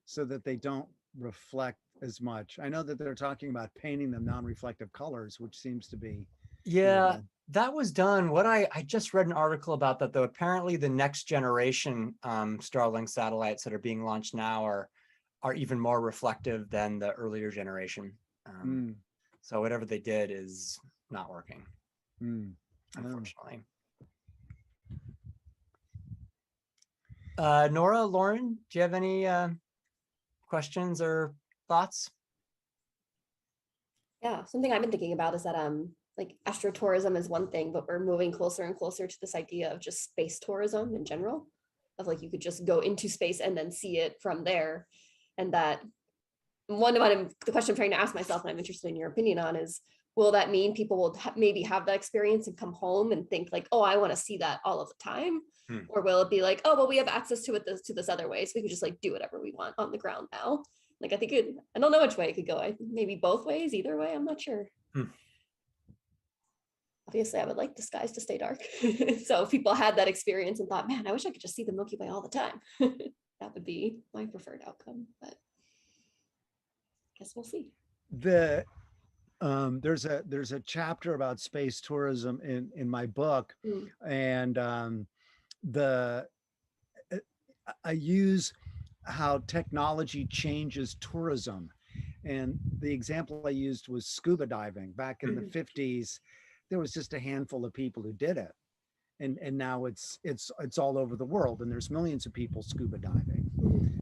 so that they don't reflect as much. I know that they're talking about painting them non-reflective colors, which seems to be Yeah, doable. that was done. What I just read an article about that, though. Apparently the next generation Starlink satellites that are being launched now are even more reflective than the earlier generation. Mm, So whatever they did is not working, mm. unfortunately. Nora, Lauren, do you have any questions or thoughts? Yeah, something I've been thinking about is that like astrotourism is one thing, but we're moving closer and closer to this idea of just space tourism in general, of like you could just go into space and then see it from there. And that the question I'm trying to ask myself, and I'm interested in your opinion on, is will that mean people will maybe have that experience and come home and think like, oh, I want to see that all of the time? Or will it be like, oh, well, we have access to it to this other way, so we can just like do whatever we want on the ground now? Like, I think I don't know which way it could go. Maybe both ways, either way, I'm not sure. Obviously, I would like the skies to stay dark. So if people had that experience and thought, man, I wish I could just see the Milky Way all the time, that would be my preferred outcome. But I guess we'll see. There's a chapter about space tourism in my book, and I use how technology changes tourism. And the example I used was scuba diving. Back in the 50s, there was just a handful of people who did it. And now it's all over the world, and there's millions of people scuba diving.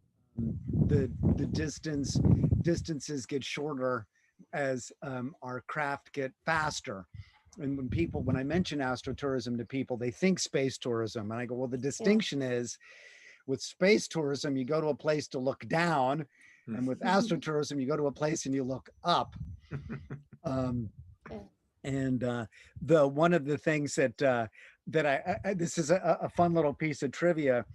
The distances get shorter as our craft get faster. And when I mention astrotourism to people, they think space tourism. And I go, well, the distinction is with space tourism, you go to a place to look down. And with astrotourism, you go to a place and you look up. And one of the things that this is a fun little piece of trivia.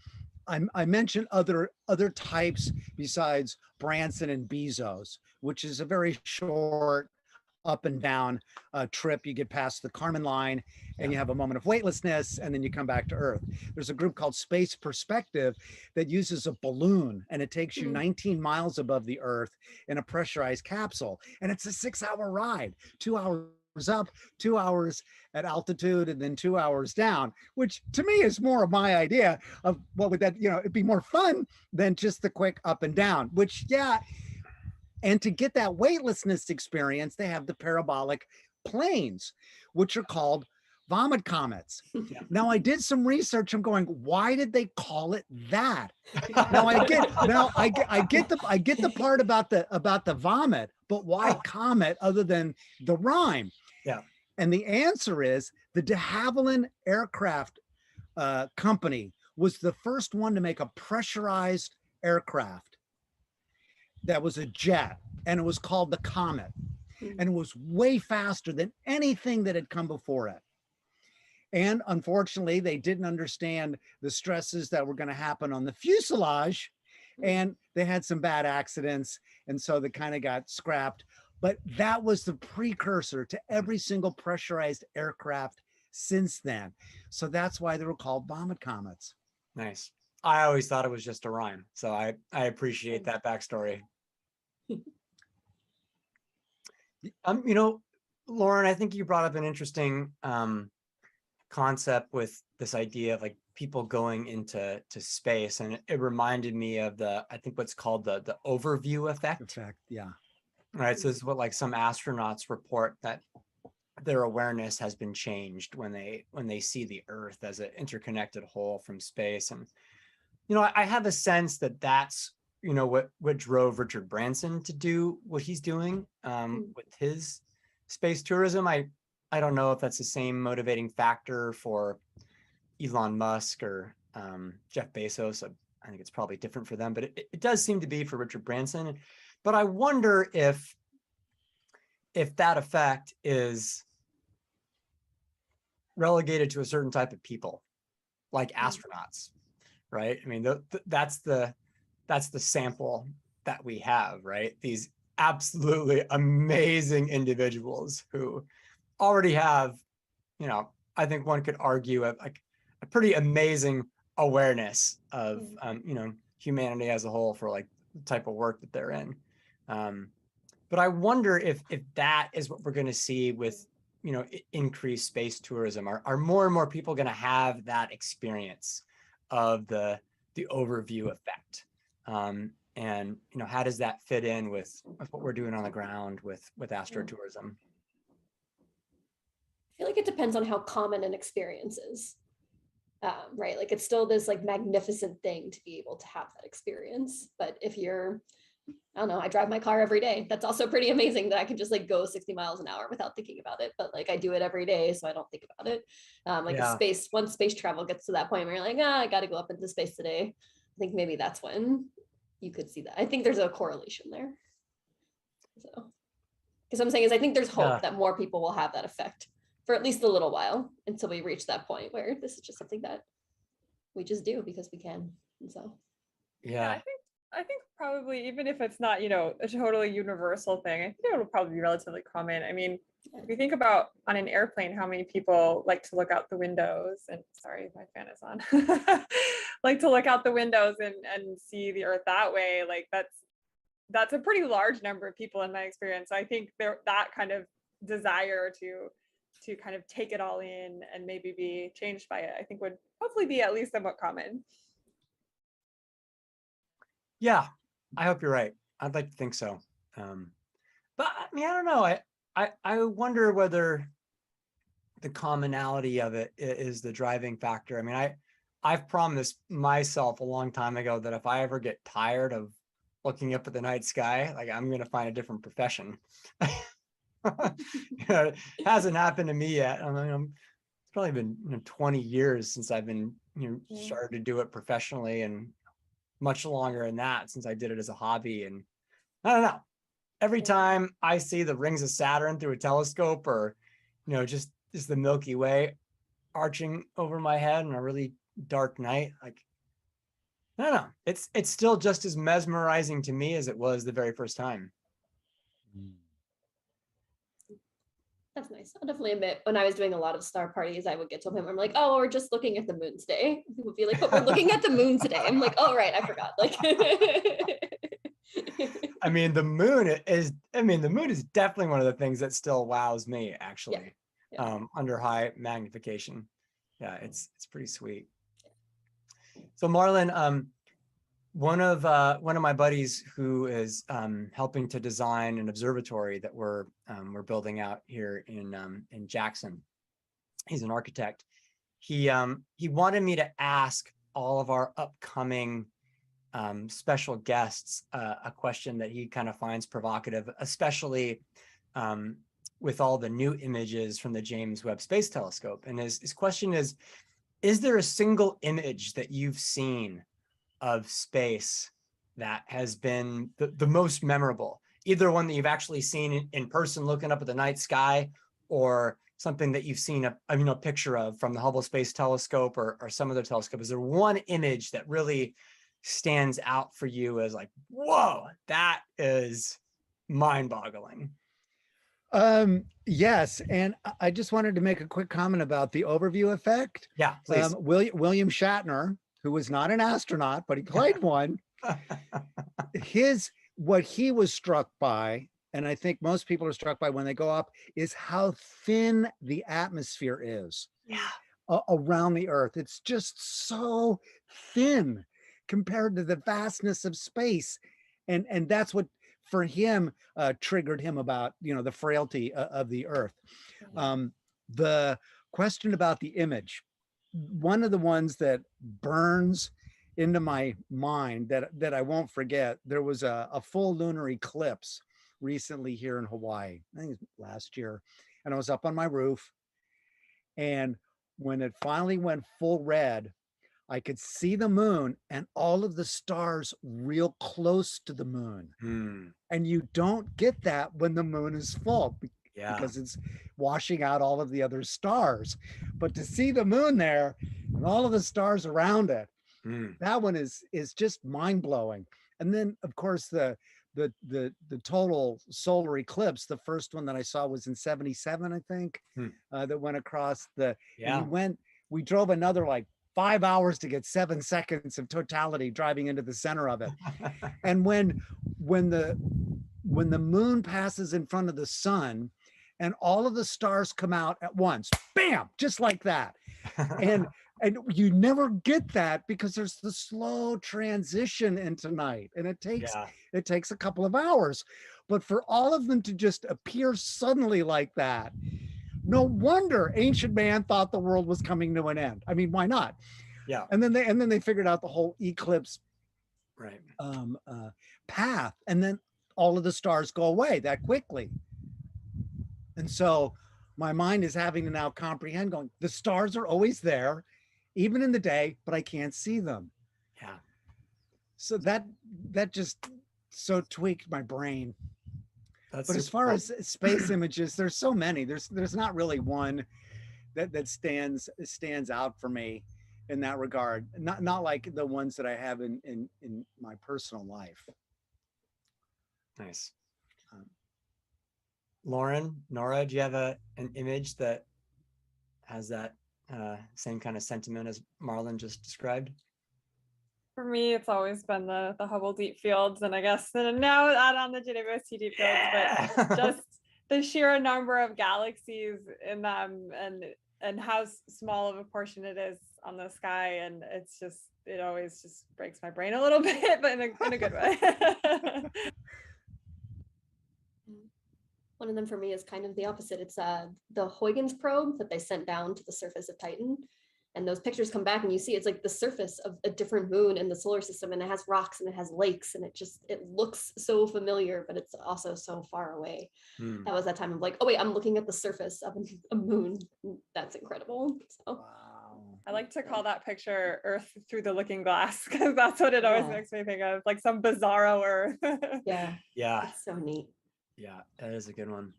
I mentioned other types besides Branson and Bezos, which is a very short up and down trip. You get past the Kármán line and you have a moment of weightlessness, and then you come back to Earth. There's a group called Space Perspective that uses a balloon, and it takes you 19 miles above the Earth in a pressurized capsule. And it's a 6-hour ride, 2 hours up, 2 hours at altitude, and then 2 hours down, which to me is more of my idea of what would that, it'd be more fun than just the quick up and down, which, yeah. And to get that weightlessness experience, they have the Parabolic Planes, which are called vomit comets. Now I did some research. I'm going, why did they call it that? Now I get the part about the vomit, but why comet other than the rhyme? Yeah. And the answer is the de Havilland Aircraft Company was the first one to make a pressurized aircraft that was a jet, and it was called the Comet, and it was way faster than anything that had come before it. And unfortunately, they didn't understand the stresses that were going to happen on the fuselage, and they had some bad accidents, and so they kind of got scrapped. But that was the precursor to every single pressurized aircraft since then. So that's why they were called vomit comets. Nice. I always thought it was just a rhyme, so I appreciate that backstory. Lauren, I think you brought up an interesting concept with this idea of like people going into space, and it reminded me of I think what's called the overview effect. Yeah. Right. So this is what like some astronauts report, that their awareness has been changed when they see the Earth as an interconnected whole from space. And I have a sense that that's what drove Richard Branson to do what he's doing with his space tourism. I don't know if that's the same motivating factor for Elon Musk or Jeff Bezos. I think it's probably different for them, but it does seem to be for Richard Branson. But I wonder if that effect is relegated to a certain type of people, like astronauts, right? I mean, that's the sample that we have, right? These absolutely amazing individuals who already have, I think one could argue a pretty amazing awareness of, humanity as a whole for like the type of work that they're in. But I wonder if that is what we're going to see with, increased space tourism. Are more and more people going to have that experience of the overview effect? And how does that fit in with what we're doing on the ground with astrotourism? I feel like it depends on how common an experience is, right? Like it's still this like magnificent thing to be able to have that experience. But if you're, I don't know, I drive my car every day. That's also pretty amazing that I can just like go 60 miles an hour without thinking about it. But like I do it every day, so I don't think about it. Once space travel gets to that point where you're like, I got to go up into space today. I think maybe that's when you could see that. I think there's a correlation there. So, because I'm saying is I think there's hope that more people will have that effect for at least a little while until we reach that point where this is just something that we just do because we can. And so, yeah, I think probably even if it's not, a totally universal thing, I think it'll probably be relatively common. I mean, if you think about on an airplane, how many people like to look out the windows and sorry, my fan is on, like to look out the windows and see the Earth that way. Like that's a pretty large number of people in my experience. So I think that kind of desire to kind of take it all in and maybe be changed by it, I think would hopefully be at least somewhat common. Yeah, I hope you're right. I'd like to think so. But I mean, I don't know. I wonder whether the commonality of it is the driving factor. I mean, I've promised myself a long time ago that if I ever get tired of looking up at the night sky, like I'm going to find a different profession. It hasn't happened to me yet. I mean, it's probably been 20 years since I've been started to do it professionally, and much longer than that since I did it as a hobby. And I don't know, every time I see the rings of Saturn through a telescope, or just the Milky Way arching over my head on a really dark night, like I don't know, it's still just as mesmerizing to me as it was the very first time. That's nice. I'll definitely admit, when I was doing a lot of star parties, I would get to a point where I'm like, oh, we're just looking at the moon today. People would be like, but we're looking at the moon today. I'm like, oh, right, I forgot. Like, I mean, the moon is definitely one of the things that still wows me, actually. Yeah. Under high magnification. Yeah, it's pretty sweet. So Marlin, one of my buddies who is helping to design an observatory that we're building out here in Jackson. He's an architect. He wanted me to ask all of our upcoming special guests a question that he kind of finds provocative, especially with all the new images from the James Webb Space Telescope. And his question is there a single image that you've seen of space that has been the most memorable, either one that you've actually seen in person looking up at the night sky, or something that you've seen a picture of from the Hubble Space Telescope or some other telescope? Is there one image that really stands out for you as like, whoa, that is mind-boggling? Yes, and I just wanted to make a quick comment about the overview effect. Yeah, please. William Shatner, who was not an astronaut, but he played one. What he was struck by, and I think most people are struck by when they go up, is how thin the atmosphere is around the Earth. It's just so thin compared to the vastness of space. And that's what, for him, triggered him about, the frailty of the Earth. The question about the image, one of the ones that burns into my mind that I won't forget, there was a full lunar eclipse recently here in Hawaii, I think it was last year, and I was up on my roof, and when it finally went full red, I could see the moon and all of the stars real close to the moon. And you don't get that when the moon is full, because it's washing out all of the other stars. But to see the moon there and all of the stars around it, that one is just mind-blowing. And then of course the total solar eclipse, the first one that I saw was in 77, I think, that went across we drove another like 5 hours to get 7 seconds of totality driving into the center of it. And when when the moon passes in front of the sun and all of the stars come out at once, bam, just like that. And you never get that because there's the slow transition into night, and it takes a couple of hours. But for all of them to just appear suddenly like that, no wonder ancient man thought the world was coming to an end. I mean, why not? Yeah. And then they figured out the whole eclipse Right. path, and then all of the stars go away that quickly. And so my mind is having to now comprehend, going, the stars are always there, even in the day, but I can't see them. Yeah. So that just so tweaked my brain. But as far as space images, there's so many. There's not really one that stands out for me in that regard. Not like the ones that I have in my personal life. Nice. Lauren, Nora, do you have an image that has that same kind of sentiment as Marlin just described? For me, it's always been the Hubble deep fields, and I guess now add on the JWST deep fields, but just the sheer number of galaxies in them, and how small of a portion it is on the sky, and it always just breaks my brain a little bit, but in a good way. One of them for me is kind of the opposite. It's the Huygens probe that they sent down to the surface of Titan. And those pictures come back and you see it's like the surface of a different moon in the solar system, and it has rocks and it has lakes, and it looks so familiar, but it's also so far away. That was that time of like, oh wait, I'm looking at the surface of a moon. That's incredible. So. Wow. I like to call that picture Earth through the looking glass, because that's what it always makes me think of, like some bizarro Earth. Yeah. Yeah. It's so neat. Yeah, that is a good one.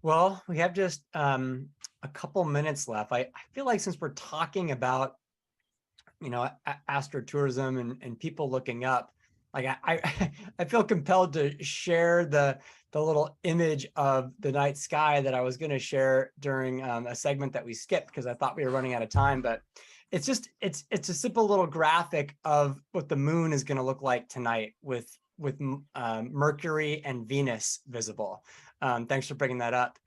Well, we have just a couple minutes left. I feel like since we're talking about, astrotourism and people looking up, like I feel compelled to share the little image of the night sky that I was going to share during a segment that we skipped because I thought we were running out of time. But it's a simple little graphic of what the moon is going to look like tonight with Mercury and Venus visible. Thanks for bringing that up.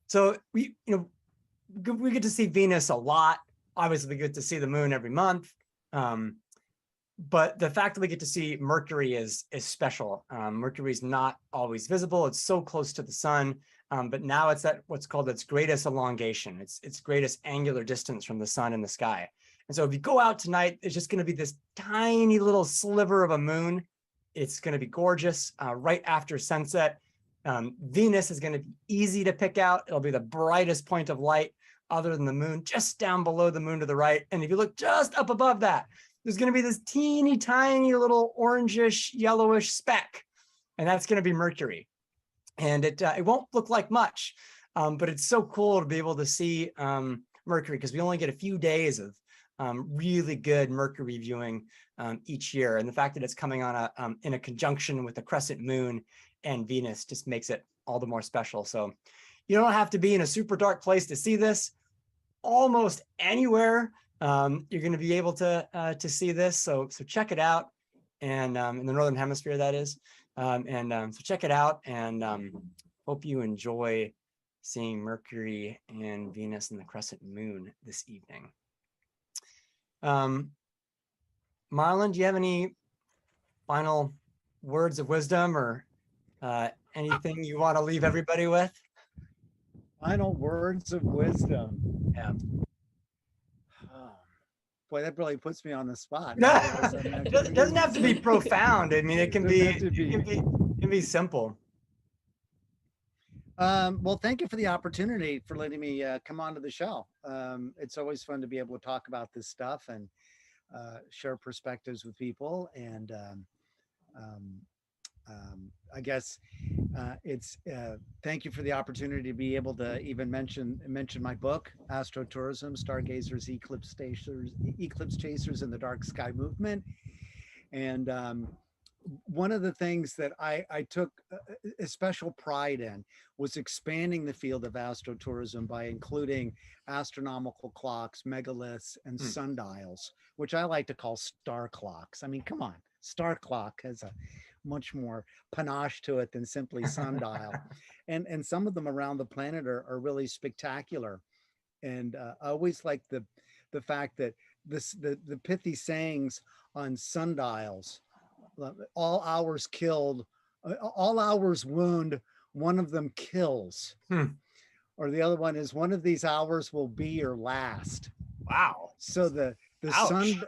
So we get to see Venus a lot. Obviously, we get to see the moon every month. But the fact that we get to see Mercury is special. Mercury is not always visible. It's so close to the sun. But now it's at what's called its greatest elongation. Its greatest angular distance from the sun in the sky. And so if you go out tonight, it's just going to be this tiny little sliver of a moon. It's going to be gorgeous right after sunset. Venus is going to be easy to pick out. It'll be the brightest point of light other than the moon, just down below the moon to the right. And if you look just up above that, there's going to be this teeny tiny little orangish, yellowish speck. And that's going to be Mercury. And it won't look like much, but it's so cool to be able to see Mercury because we only get a few days of really good Mercury viewing each year. And the fact that it's coming on in a conjunction with the crescent moon and Venus just makes it all the more special. So you don't have to be in a super dark place to see this. Almost anywhere you're going to be able to see this. So check it out, and in the Northern Hemisphere, that is. So check it out, and hope you enjoy seeing Mercury and Venus and the crescent moon this evening. Marlin, do you have any final words of wisdom or anything you want to leave everybody with? Final words of wisdom. Yeah. Oh, boy, that really puts me on the spot. It doesn't have to be profound. I mean, it can be simple. Well, thank you for the opportunity for letting me come onto the show. It's always fun to be able to talk about this stuff and share perspectives with people. And I guess it's thank you for the opportunity to be able to even mention my book, Astrotourism: Stargazers, Eclipse Chasers, and the Dark Sky Movement. And one of the things that I took a special pride in was expanding the field of astrotourism by including astronomical clocks, megaliths, and sundials, which I like to call star clocks. I mean, come on, star clock has a much more panache to it than simply sundial. And some of them around the planet are really spectacular. And I always like the fact that the pithy sayings on sundials, all hours killed, all hours wound, one of them kills. Or the other one is, one of these hours will be your last. Wow. So the Ouch. sun,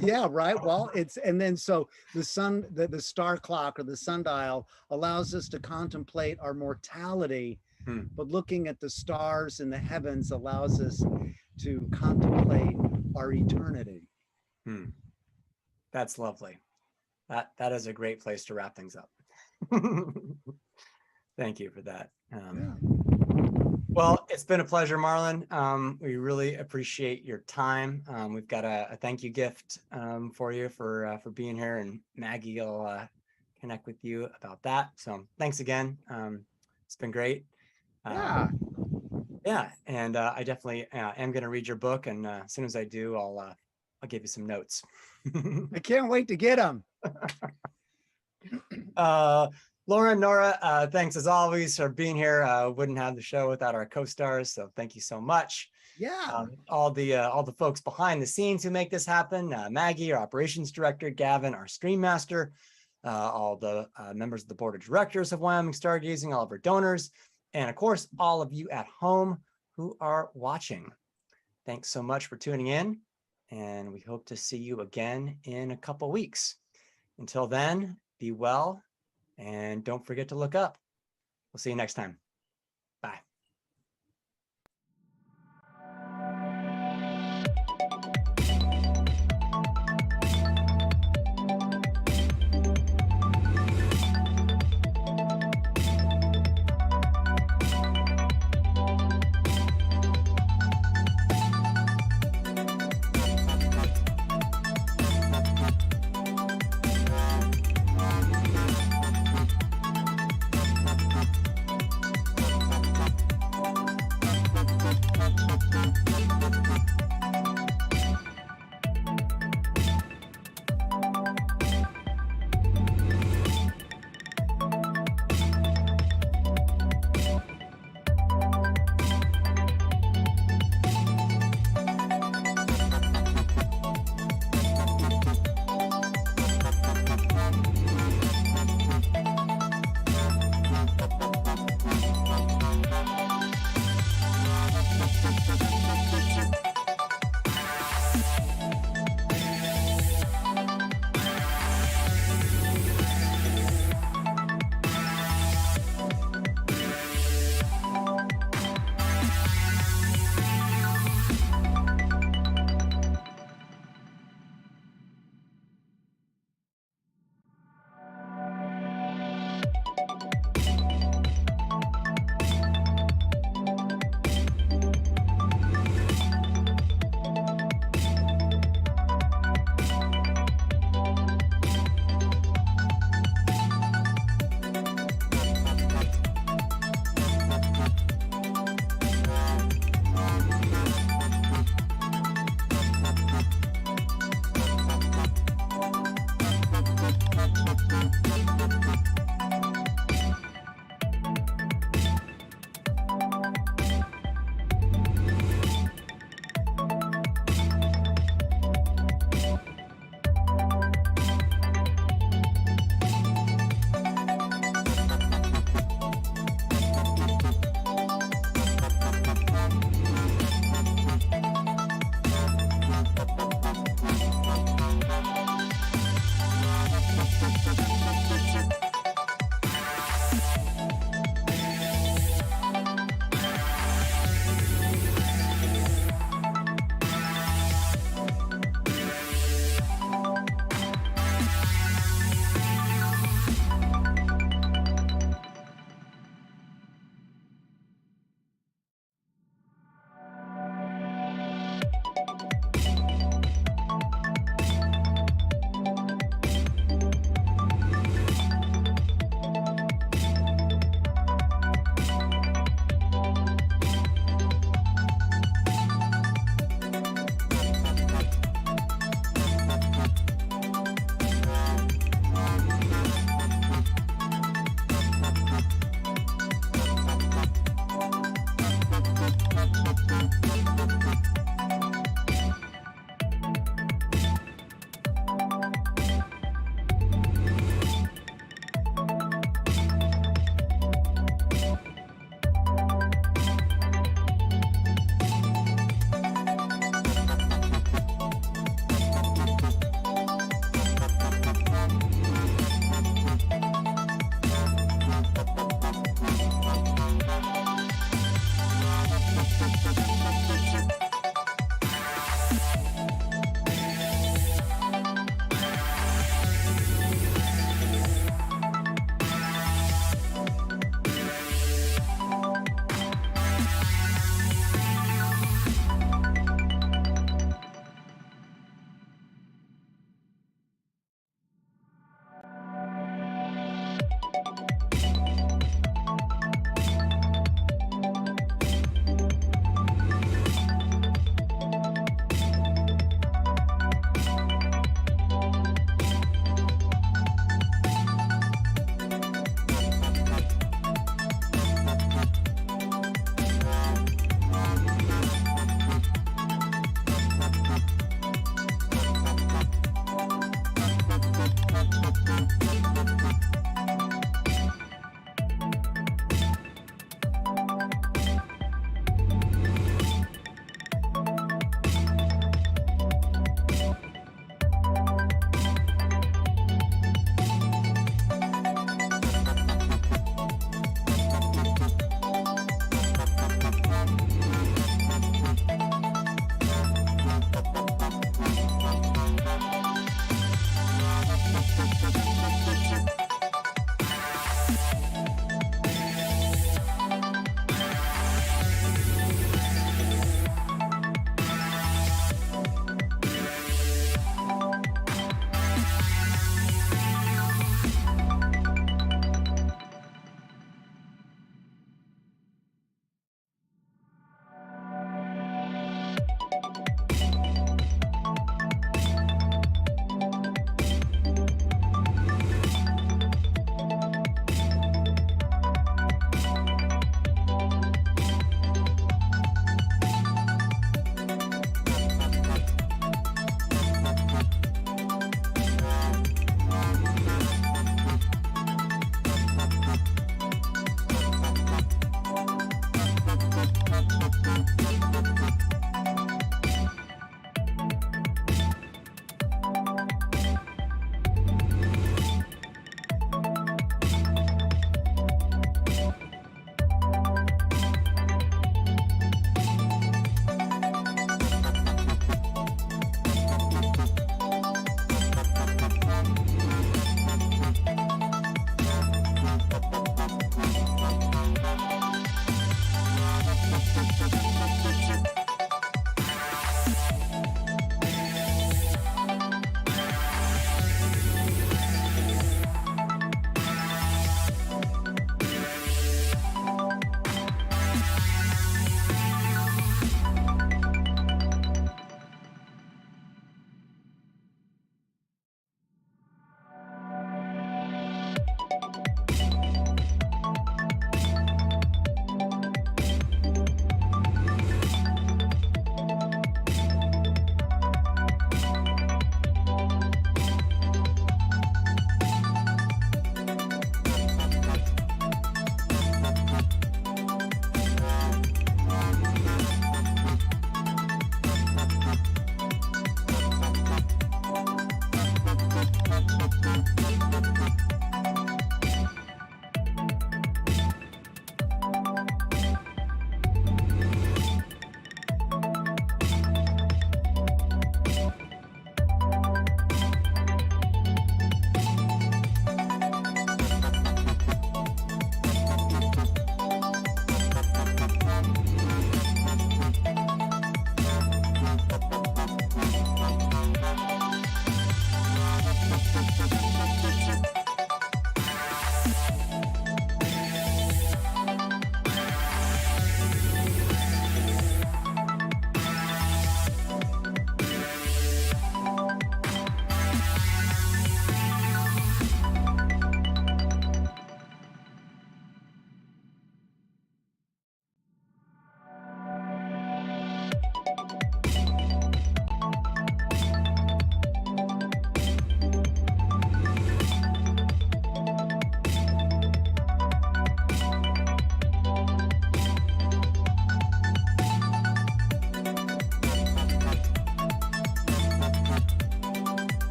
yeah, right. Well, it's, and then so the sun, the star clock or the sundial allows us to contemplate our mortality, but looking at the stars in the heavens allows us to contemplate our eternity. That's lovely. That is a great place to wrap things up. Thank you for that. Yeah. Well, it's been a pleasure, Marlin. We really appreciate your time. We've got a thank you gift for you for being here, and Maggie will connect with you about that. So thanks again. It's been great. Yeah, and I definitely am going to read your book, and as soon as I do, I'll give you some notes. I can't wait to get them. Laura and Nora, thanks as always for being here. Wouldn't have the show without our co-stars, so thank you so much. Yeah. All the folks behind the scenes who make this happen: Maggie, our operations director; Gavin, our stream master; all the members of the board of directors of Wyoming Stargazing; all of our donors; and of course, all of you at home who are watching. Thanks so much for tuning in, and we hope to see you again in a couple weeks. Until then, be well, and don't forget to look up. We'll see you next time.